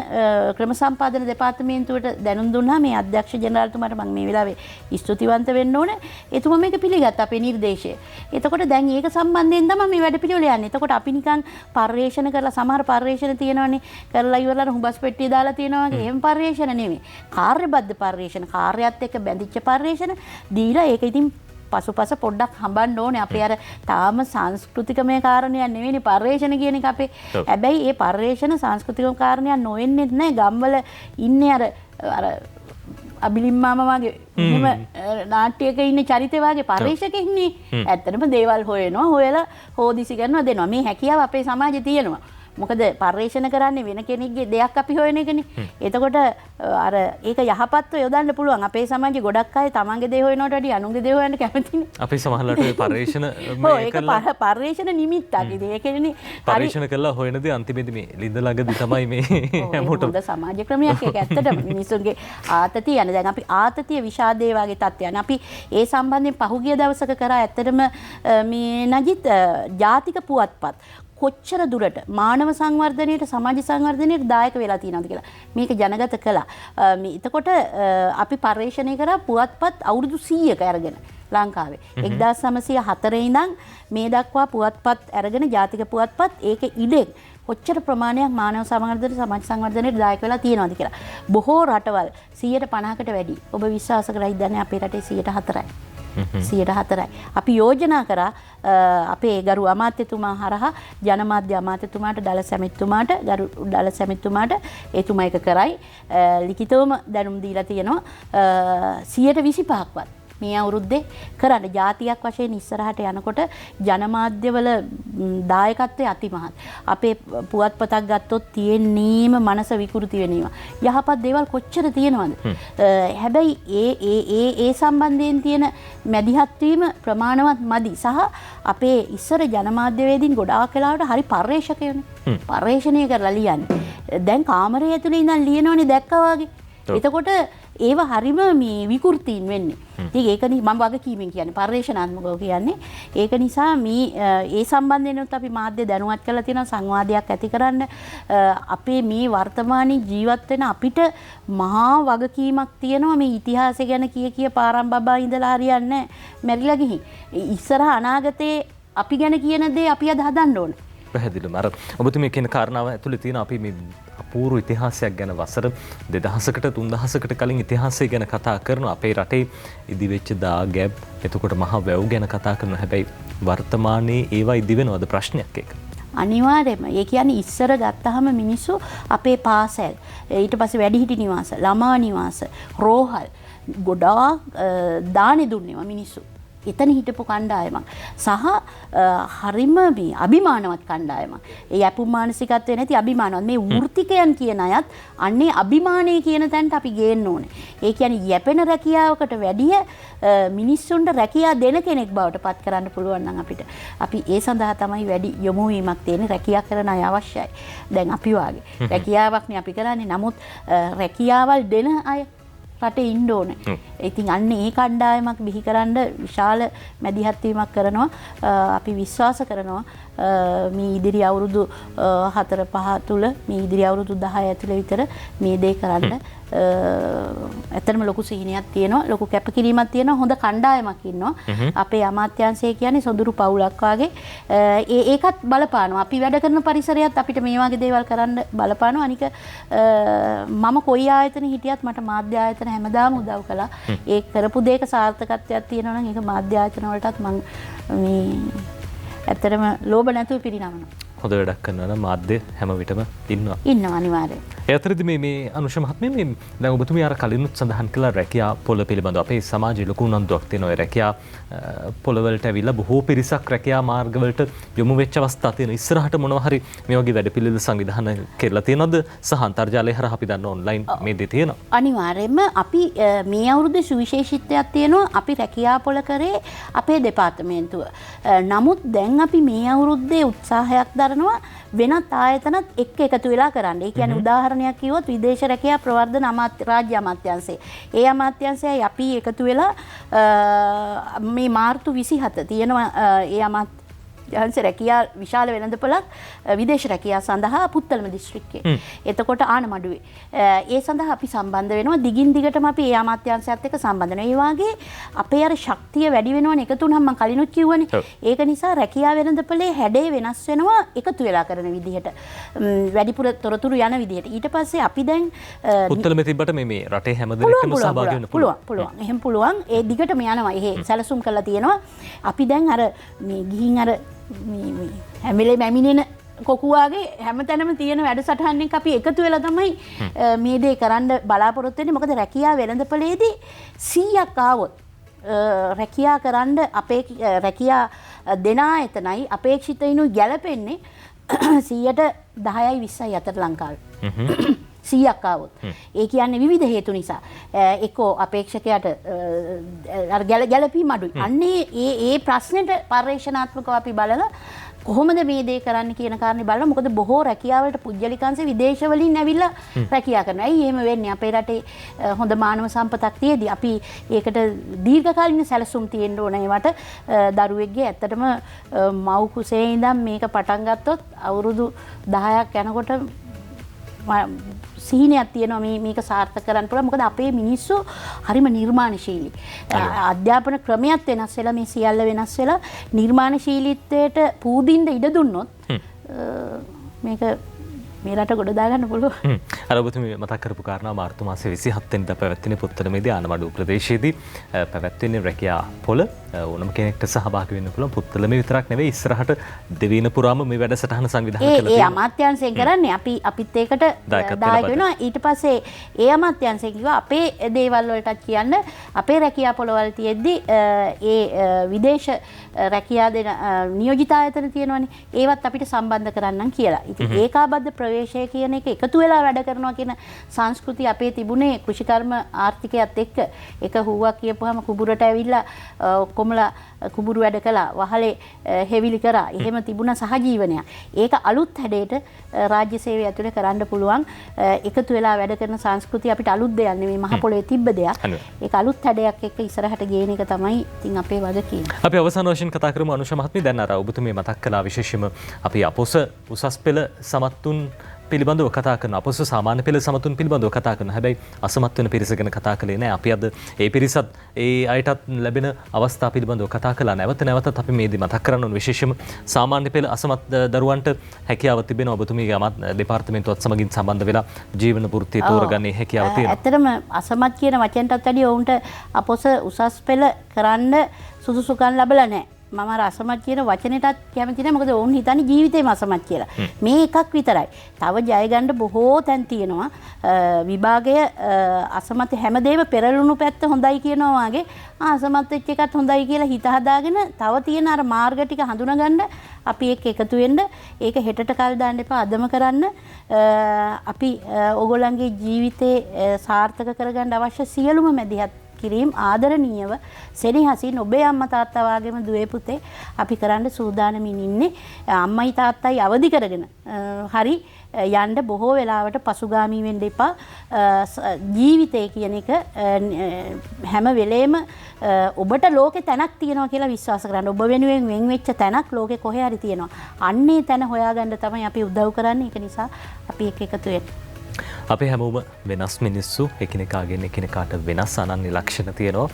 ක්‍රම සම්පාදන දෙපාර්තමේන්තුවට දැනුම් දුන්නා. මේ අධ්‍යක්ෂ ජෙනරාල්තුමාට මම මේ වෙලාවේ ස්තුතිවන්ත වෙන්න ඕනේ. එතුමා මේක පිළිගත්තා අපේ නිර්දේශය. එතකොට දැන් ඒක සම්බන්ධයෙන් තමයි මේ වැඩ පිළිවෙල යන්නේ. එතකොට අපි නිකන් පර්යේෂණ කරලා සමහර පර්යේෂණ තියෙනවනේ කරලා ඉවරලා හුඹස් පෙට්ටිය දාලා තියෙනවා වගේ එහෙම පර්යේෂණ නෙමෙයි. කාර්යබද්ධ පර්යේෂණ කාර්යයත් එක්ක බැඳිච්ච පර්යේෂණ දීලා ඒක ඉතින් පසුපස පොඩ්ඩක් හඹන්න ඕනේ. අපේ අර තාම සංස්කෘතිකමය කාරණයක් නෙවෙයිනේ පර්යේෂණ කියන එක අපේ. හැබැයි මේ පර්යේෂණ සංස්කෘතිකම කාරණයක් නොවෙන්නේ නැහැ. ගම්වල ඉන්නේ අර අබිලිම්මාම වගේ එහෙම නාට්‍යයක ඉන්න චරිතය වගේ පර්යේෂකෙක්නේ. ඇත්තටම දේවල් හොයලා හොදිසි කරනවා දෙනවා. මේ හැකියාව අපේ සමාජයේ තියෙනවා. මොකද පර්යේෂණ කරන්නේ වෙන කෙනෙක්ගේ දෙයක් අපි හොයන එකනේ. එතකොට අර ඒක යහපත්ව යොදන්න පුළුවන්. අපේ සමාජයේ ගොඩක් අය තමන්ගේ දේ හොයනවට වඩා අනුන්ගේ දේ හොයන්න කැමතිනේ. අපි සමහරවිට ඔය පර්යේෂණ මේ කරලා පර්යේෂණ නිමිත්තක්. ඉතින් ඒකනේ පර්යේෂණ කළා හොයන දේ අන්තිමේදී මේ ලිඳ ළඟදී තමයි මේ හැමෝටම හොඳ සමාජ ක්‍රමයක් ඒක ඇත්තටම මිනිස්සුන්ගේ ආතතිය යන දැන් අපි ආතතිය විෂාදේ වගේ තත්ත්වයන් අපි ඒ සම්බන්ධයෙන් පහුගිය දවසක කරා ඇත්තටම මේ නජිත් ජාතික පුවත්පත් කොච්චර දුරට මානව සංවර්ධනයට සමාජ සංවර්ධනයට දායක වෙලා තියෙනවද කියලා මේක ජනගත කළා. එතකොට අපි පර්යේෂණය කරා පුවත්පත් අවුරුදු 100ක අරගෙන ලංකාවේ 1904 ඉඳන් මේ දක්වා පුවත්පත් අරගෙන ජාතික පුවත්පත් ඒක ඉඩෙන් කොච්චර ප්‍රමාණයක් මානව සංවර්ධනයට සමාජ සංවර්ධනයට දායක වෙලා තියෙනවද කියලා. බොහෝ රටවල් 150කට වැඩි. ඔබ විශ්වාස කරලා ඉඳන්නේ අපේ රටේ 104යි. 104යි. අපි යෝජනා කරා අපේ ගරු අමාත්‍යතුමා හරහා ජනමාධ්‍ය අමාත්‍යතුමාට දල සැමිතුමාට ගරු දල සැමිතුමාට එතුමා එක කරයි ලිඛිතවම දැනුම් දීලා තියෙනවා 125ක්වත් මේ අවුරුද්දේ කරන්න ජාතියක් වශයෙන් ඉස්සරහට යනකොට ජනමාධ්‍යවල දායකත්වය අතිමහත්. අපේ පුවත්පතක් ගත්තොත් තියෙන්නේම මනස විකෘති වෙනවා. යහපත් දේවල් කොච්චර තියෙනවද? හැබැයි ඒ සම්බන්ධයෙන් තියෙන මැදිහත් වීම ප්‍රමාණවත් මදි. සහ අපේ ඉස්සර ජනමාධ්‍යවේදීන් ගොඩාක් වෙලාවට හරි පර්යේෂකයෝනේ. පර්යේෂණය කරලා ලියන්නේ. දැන් කාමරය ඇතුලේ ඉඳන් ලියනවනේ දැක්කා වගේ. එතකොට ඒව හරිම මේ විකෘතීන් වෙන්නේ. ඉතින් ඒකනේ මම වගකීමෙන් කියන්නේ පර්යේෂණාත්මකව කියන්නේ. ඒක නිසා මේ ඒ සම්බන්ධයෙන්ත් අපි මාධ්‍ය දැනුවත් කරලා තියෙනවා සංවාදයක් ඇති කරන්න. අපේ මේ වර්තමානයේ ජීවත් වෙන අපිට මහා වගකීමක් තියෙනවා මේ ඉතිහාසය ගැන කිය පාරම් බබා ඉඳලා හරියන්නේ නැහැ. මැරිලා ගිහින්. ඉස්සරහ අනාගතේ අපි ගැන කියන දේ අපි අද හදන්න ඕනේ. පැහැදිලිවම අර ඔබතුමිය කියන කාරණාව ඇතුළේ තියෙන අපි මේ අපූර්ව ඉතිහාසයක් ගැන වසර 2000කට 3000කට කලින් ඉතිහාසය ගැන කතා කරනවා. අපේ රටේ ඉදිවෙච්ච දාගැබ් එතකොට මහා වැව් ගැන කතා කරනවා. හැබැයි වර්තමානයේ ඒවා ඉදි වෙනවද ප්‍රශ්නයක් ඒක? අනිවාර්යයෙන්ම. ඒ කියන්නේ ඉස්සර ගත්තාම මිනිස්සු අපේ පාසල් ඊට පස්සේ වැඩිහිටි නිවාස ළමා නිවාස රෝහල් ගොඩාක් දානි දුන්නේවා මිනිස්සු. එතන හිටපු කණ්ඩායමක් සහ හරිම මේ අභිමානවත් කණ්ඩායමක්. ඒ යැපුම් මානසිකත්වය නැති අභිමානවත් මේ වෘත්තිකයන් කියන අයත් අන්නේ අභිමානය කියන තැනට අපි ගේන්න ඕනේ. ඒ කියන්නේ යැපෙන රැකියාවකට වැඩිය මිනිස්සුන්ට රැකියා දෙන කෙනෙක් බවට පත් කරන්න පුළුවන් නම් අපි ඒ සඳහා තමයි වැඩි යොමු වීමක් තියෙන්නේ. රැකියා කරන අය අවශ්‍යයි. දැන් අපි වාගේ රැකියාවක්නේ අපි කරන්නේ. නමුත් රැකියාවල් දෙන අය රටේ ඉන්න ඕනේ. ඉතින් අන්න ඒ කණ්ඩායමක් බිහි කරන්න විශාල මැදිහත් වීමක් කරනවා. අපි විශ්වාස කරනවා මේ ඉදිරි අවුරුදු 4-5 තුල මේ ඉදිරි අවුරුදු 10 ඇතුළේ විතර මේ දේ කරන්න ඇත්තටම ලොකු සිහිනයක් තියෙනවා. ලොකු කැපකිරීමක් තියෙනවා. හොඳ කණ්ඩායමක් ඉන්නවා. අපේ අමාත්‍යාංශය කියන්නේ සොඳුරු පවුලක් වාගේ. ඒකත් බලපානවා. අපි වැඩ කරන පරිසරයත් අපිට මේ වගේ දේවල් කරන්න බලපානවා. අනික මම කොයි ආයතන හිටියත් මට මාධ්‍ය ආයතන හැමදාම උදව් කළා. ඒ කරපු දෙයක සාර්ථකත්වයක් තියෙනවා නම් ඒක මාධ්‍ය ආයතන වලටත් මම මේ ඇත්තටම ලෝභ නැතුව පිරිනමනවා. හොඳ වැඩක් කරනවා නම් මාධ්‍ය හැම විටම ඉන්නවා. ඉන්නවා අනිවාර්යයෙන්. ඒ අතරදී මේ අනුෂ මහත්මිය මේ දැන් ඔබතුමිය අර කලිනුත් සඳහන් කළා රැකියා පොළ පිළිබඳව අපේ සමාජයේ ලොකු උනන්දුවක් තියෙනවා. ඒ රැකියා පොළවලට ඇවිල්ලා බොහෝ පිරිසක් රැකියා මාර්ගවලට යොමු වෙච්ච අවස්ථා තියෙන. ඉස්සරහට මොනවා හරි මේ වගේ වැඩපිළිවෙල සංවිධානය කරලා තියෙනවද? සහ අන්තර්ජාලය හරහා අපි දන්න ඔන්ලයින් මේ දේ තියෙනවා. අනිවාර්යයෙන්ම අපි මේ අවුරුද්දේ සුවිශේෂීත්වයක් තියෙනවා. අපි රැකියා පොළ කරේ අපේ දෙපාර්තමේන්තුව. නමුත් දැන් අපි මේ අවුරුද්දේ උත්සාහයක් දරනවා වෙනත් ආයතනත් එක්ක එකතු වෙලා කරන්න. ඒ කියන්නේ උදාහරණයක් කිව්වොත් විදේශ රැකියා ප්‍රවර්ධන රාජ්‍ය අමාත්‍යාංශය. ඒ අමාත්‍යාංශයයි අපි එකතු වෙලා මේ මාර්තු 27 තියෙනවා ඒ අමාත්‍යාංශ රැකියා විශාල වෙළඳපොළක් විදේශ රැකියා සඳහා පුත්තලම දිස්ත්‍රික්කයේ. එතකොට ආනමඩුවේ. ඒ සඳහා අපි සම්බන්ධ වෙනවා. දිගින් දිගටම අපි ඒ අමාත්‍යාංශයත් එක්ක සම්බන්ධ වෙනවා. ඒ වගේ අපේ අර ශක්තිය වැඩි වෙනවනේ එකතු වුණාම මම කලිනුත් කිව්වනේ. ඒක නිසා රැකියා වෙළඳපොලේ හැඩේ වෙනස් වෙනවා එකතු වෙලා කරන විදිහට. වැඩිපුර තොරතුරු යන විදිහට. ඊට පස්සේ අපි දැන් පුත්තලම තිබ්බට මේ රටේ හැම දෙයකම සහභාගී වෙන්න පුළුවන්. එහෙම පුළුවන්. ඒ දිගටම යනවා. එහෙ සැලසුම් කරලා තියෙනවා. අපි දැන් අර මේ ගිහින් අර මේ හැම වෙලේම ඇමිනෙන කොකුවාගේ හැමතැනම තියෙන වැඩසටහන් එක අපි එකතු වෙලා තමයි මේ දේ කරන්න බලාපොරොත්තු වෙන්නේ. මොකද රැකියා වෙළඳපොලේදී 100ක් ආවොත් රැකියා කරන්න රැකියා දෙන ආයතනයි අපේක්ෂිතයිනු ගැලපෙන්නේ 100ට 10යි 20යි අතර ලංකාවේ. 100ක් ආවොත්. ඒ කියන්නේ විවිධ හේතු නිසා. එක්කෝ අපේක්ෂකයාට ගැළපීම අඩුයි. අන්නේ ඒ ප්‍රශ්නෙට පර්යේෂණාත්මකව අපි බලලා කොහොමද මේ දේ කරන්න කියන කාරණේ බලලා. මොකද බොහෝ රැකියාවලට පුජ්‍යලිකංශ විදේශ වලින් ඇවිල්ලා රැකියා කරනවා. ඇයි එහෙම වෙන්නේ? අපේ රටේ හොඳ මානව සම්පතක් තියෙදි අපි ඒකට දීර්ඝකාලීන සැලසුම් තියෙන්න ඕන. ඒවට දරුවෙක්ගේ ඇත්තටම මව් කුසේ ඉඳන් මේක පටන් ගත්තොත් අවුරුදු 10ක් යනකොට සිහිනයක් තියෙනවා මේක සාර්ථක කරන්න පුළුවන්. මොකද අපේ මිනිස්සු හරිම නිර්මාණශීලී. අධ්‍යාපන ක්‍රමයක් වෙනස් වෙලා මේ සියල්ල වෙනස් වෙලා නිර්මාණශීලීත්වයට පූදින්න ඉඩ දුන්නොත් මේක මේ රට ගොඩ දාගන්න පුළුවන්. අර ඔබතුමී මතක් කරපු කාරණා මාර්තු මාසයේ 27 වෙනිදා පැවැත්වෙන පුත්තලමේදී ආනමඩුව ප්‍රදේශයේදී පැවැත්වෙන රැකියා පොළ ඕනම කෙනෙක්ට සහභාගී වෙන්න පුළුවන්. පුත්තලමේ විතරක් නෙවෙයි ඉස්සරහට දෙවියන පුරාම මේ වැඩසටහන සංවිධානය කළා තියෙනවා. ඒ අමාත්‍යාංශයෙන් කරන්නේ අපිත් ඒකට දායක වෙනවා. ඊට පස්සේ ඒ අමාත්‍යාංශය කිව්වා අපේ දේවල් වලටත් කියන්න අපේ රැකියා පොළවල් තියෙද්දි ඒ විදේශ රැකියා දෙන නියෝජිත ආයතන තියෙනවනේ. ඒවත් අපිට සම්බන්ධ කරන්නම් කියලා. ඉතින් ඒකාබද්ධ ප්‍රවේශය කියන එක එකතු වෙලා වැඩ කරනවා කියන සංස්කෘතිය අපේ තිබුණේ කෘෂිකර්ම ආර්ථිකයත් එක්ක. එක හුවක් කියපුවාම කුඹුරට ඇවිල්ලා ඔක්කොමලා කුඹුරු වැඩ කළා. වහලේ හෙවිලි කරා. එහෙම තිබුණ සහජීවනයක්. ඒක අලුත් හැඩයට රාජ්‍ය සේවය ඇතුලේ කරන්න පුළුවන්. එකතු වෙලා වැඩ කරන සංස්කෘතිය අපිට අලුත් දෙයක් නෙමෙයි. මහ පොළොවේ තිබ්බ දෙයක්. ඒක අලුත් හැඩයක් එක්ක ඉස්සරහට ගේන එක තමයි ඉතින් අපේ වගකීම. අපි අවසාන වශයෙන් කතා කරමු අනුෂ මහත්මිය. දැන් අර ඔබතුමිය මතක් කළා විශේෂයෙන්ම අපි අපොස උසස් පෙළ සමත්තුන් පිළිබඳව කතා කරන අපොස සාමාන්‍ය පෙළ සමතුන් පිළිබඳව කතා කරන. හැබැයි අසමත් වෙන පිරිස ගැන කතා කළේ නැහැ. අපි අද ඒ පිරිසත් ඒ අයටත් ලැබෙන අවස්ථා පිළිබඳව කතා කළා. නැවතත් අපි මේදී මතක් කරන්න ඕන විශේෂයෙන්ම සාමාන්‍ය පෙළ අසමත් දරුවන්ට හැකියාව තිබෙනවා. ඔබතුමීගේ දෙපාර්තමේන්තුවත් සමගින් සම්බන්ධ වෙලා ජීවන වෘත්තිය තෝරගන්නේ හැකියාව තියෙනවා. ඇත්තටම අසමත් කියන වචනටත් වැඩිය ඔවුන්ට අපොස උසස් පෙළ කරන්න සුදුසුකම් ලැබලා නැහැ. මම අසමත් කියන වචනයටත් කැමති නැහැ. මොකද ඔවුන් හිතන්නේ ජීවිතේම අසමත් කියලා. මේ එකක් විතරයි. තව ජය ගන්න බොහෝ තැන් තියෙනවා. විභාගය අසමත් හැමදේම පෙරළුණු පැත්ත හොඳයි කියනවා වගේ අසමත් වෙච්ච එකත් හොඳයි කියලා හිත හදාගෙන තව තියෙන අර මාර්ග ටික හඳුනගන්න අපි එක්ක එකතු වෙන්න. ඒක හෙටට කල් දාන්න එපා, අදම කරන්න. අපි ඕගොල්ලන්ගේ ජීවිතේ සාර්ථක කරගන්න අවශ්‍ය සියලුම මැදිහත් කිරීම ආදරණීයව සෙනෙහසින් ඔබේ අම්මා තාත්තා වගේම දුවේ පුතේ අපි කරන්න සූදානමින් ඉන්නේ. අම්මයි තාත්තයි අවදි කරගෙන හරි යන්න බොහෝ වෙලාවට පසුගාමී වෙන්න එපා. ජීවිතය කියන එක හැම වෙලේම ඔබට ලෝකේ තැනක් තියෙනවා කියලා විශ්වාස කරන්න. ඔබ වෙනුවෙන් වෙන් වෙච්ච තැනක් ලෝකේ කොහේ හරි තියෙනවා. අන්නේ තැන හොයාගන්න තමයි අපි උදව් කරන්නේ. ඒක නිසා අපි එකතු වෙන්න. අපේ හැමෝම වෙනස් මිනිස්සු, එකිනෙකාගෙන් එකිනෙකාට වෙනස් අනන්‍ය ලක්ෂණ තියෙනවා.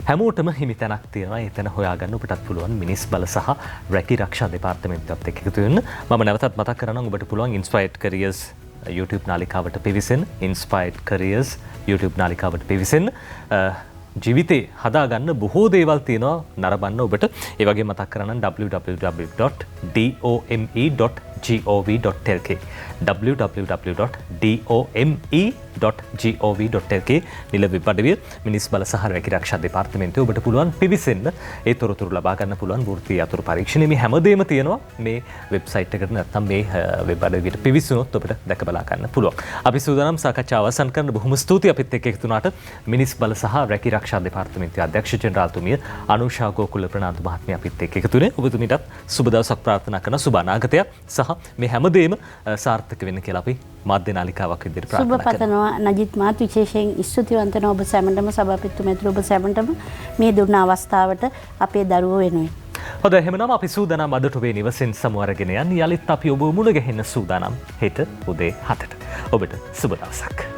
හැමෝටම හිමි තැනක් තියෙනවා. ඒ තැන හොයාගන්න ඔබටත් පුළුවන් මිනිස් බල සහ රැකී රක්ෂා දෙපාර්තමේන්තුවත් එක්ක එකතු වෙන්න. මම නැවතත් මතක් කරනවා ඔබට පුළුවන් Inspired Careers YouTube නාලිකාවට පිවිසෙන්න. Inspired Careers YouTube නාලිකාවට පිවිසෙන්න. ජීවිතේ හදාගන්න බොහෝ දේවල් තියෙනවා නරඹන්න ඔබට. ඒ වගේ මතක් කරනම් www.dome.gov.lk www.dome.gov.lk නිල වෙබ් අඩවිය මිනිස් බල සහ රැකී රක්ෂා දෙපාර්තමේන්තුව ඔබට පුළුවන් පිවිසෙන්න. ඒ තොරතුරු ලබා ගන්න පුළුවන් වෘත්තීය අතුරු පරීක්ෂණය මේ හැමදේම තියෙනවා මේ වෙබ්සයිට් එකට නැත්නම් මේ වෙබ් අඩවියට පිවිසුනොත් ඔබට දැක බලා ගන්න පුළුවන්. අපි සූදානම් සාකච්ඡාව අවසන් කරන්න. බොහොම ස්තුතියි අපිත් එක්ක එකතු වුණාට. මිනිස් බල සහ රැකී රක්ෂා දෙපාර්තමේන්තුවේ අධ්‍යක්ෂ ජෙනරාල්තුමිය අනුෂා ගෝකුල ප්‍රනාන්දු මහත්මිය අපිත් එක්ක එකතු වෙන්නේ. ඔබතුමීටත් සුබ දවසක් ප්‍රාර්ථනා කරන සුබ අනාගතයක් සහ මේ හැමදේම සාර්ථක වෙන්න කියලා අපි මාධ්‍ය නාලිකාවක් විදිහට ප්‍රාර්ථනා කරනවා. සුබ පතනවා නජිත් මාත් විශේෂයෙන් ස්තුතිවන්ත වෙනවා ඔබ සැමටම සභාපතිතුමැතුළු ඔබ සැමටම මේ දුන්න අවස්ථාවට අපේ දරුවෝ වෙනුවෙන්. හොඳයි එහෙනම් අපි සූදානම් අදට ඔබේ නිවසෙන් සමු අරගෙන යන්න. යලිත් අපි ඔබ මුණ ගැහෙන්න සූදානම් හෙට උදේ 7ට. ඔබට සුබ දවසක්.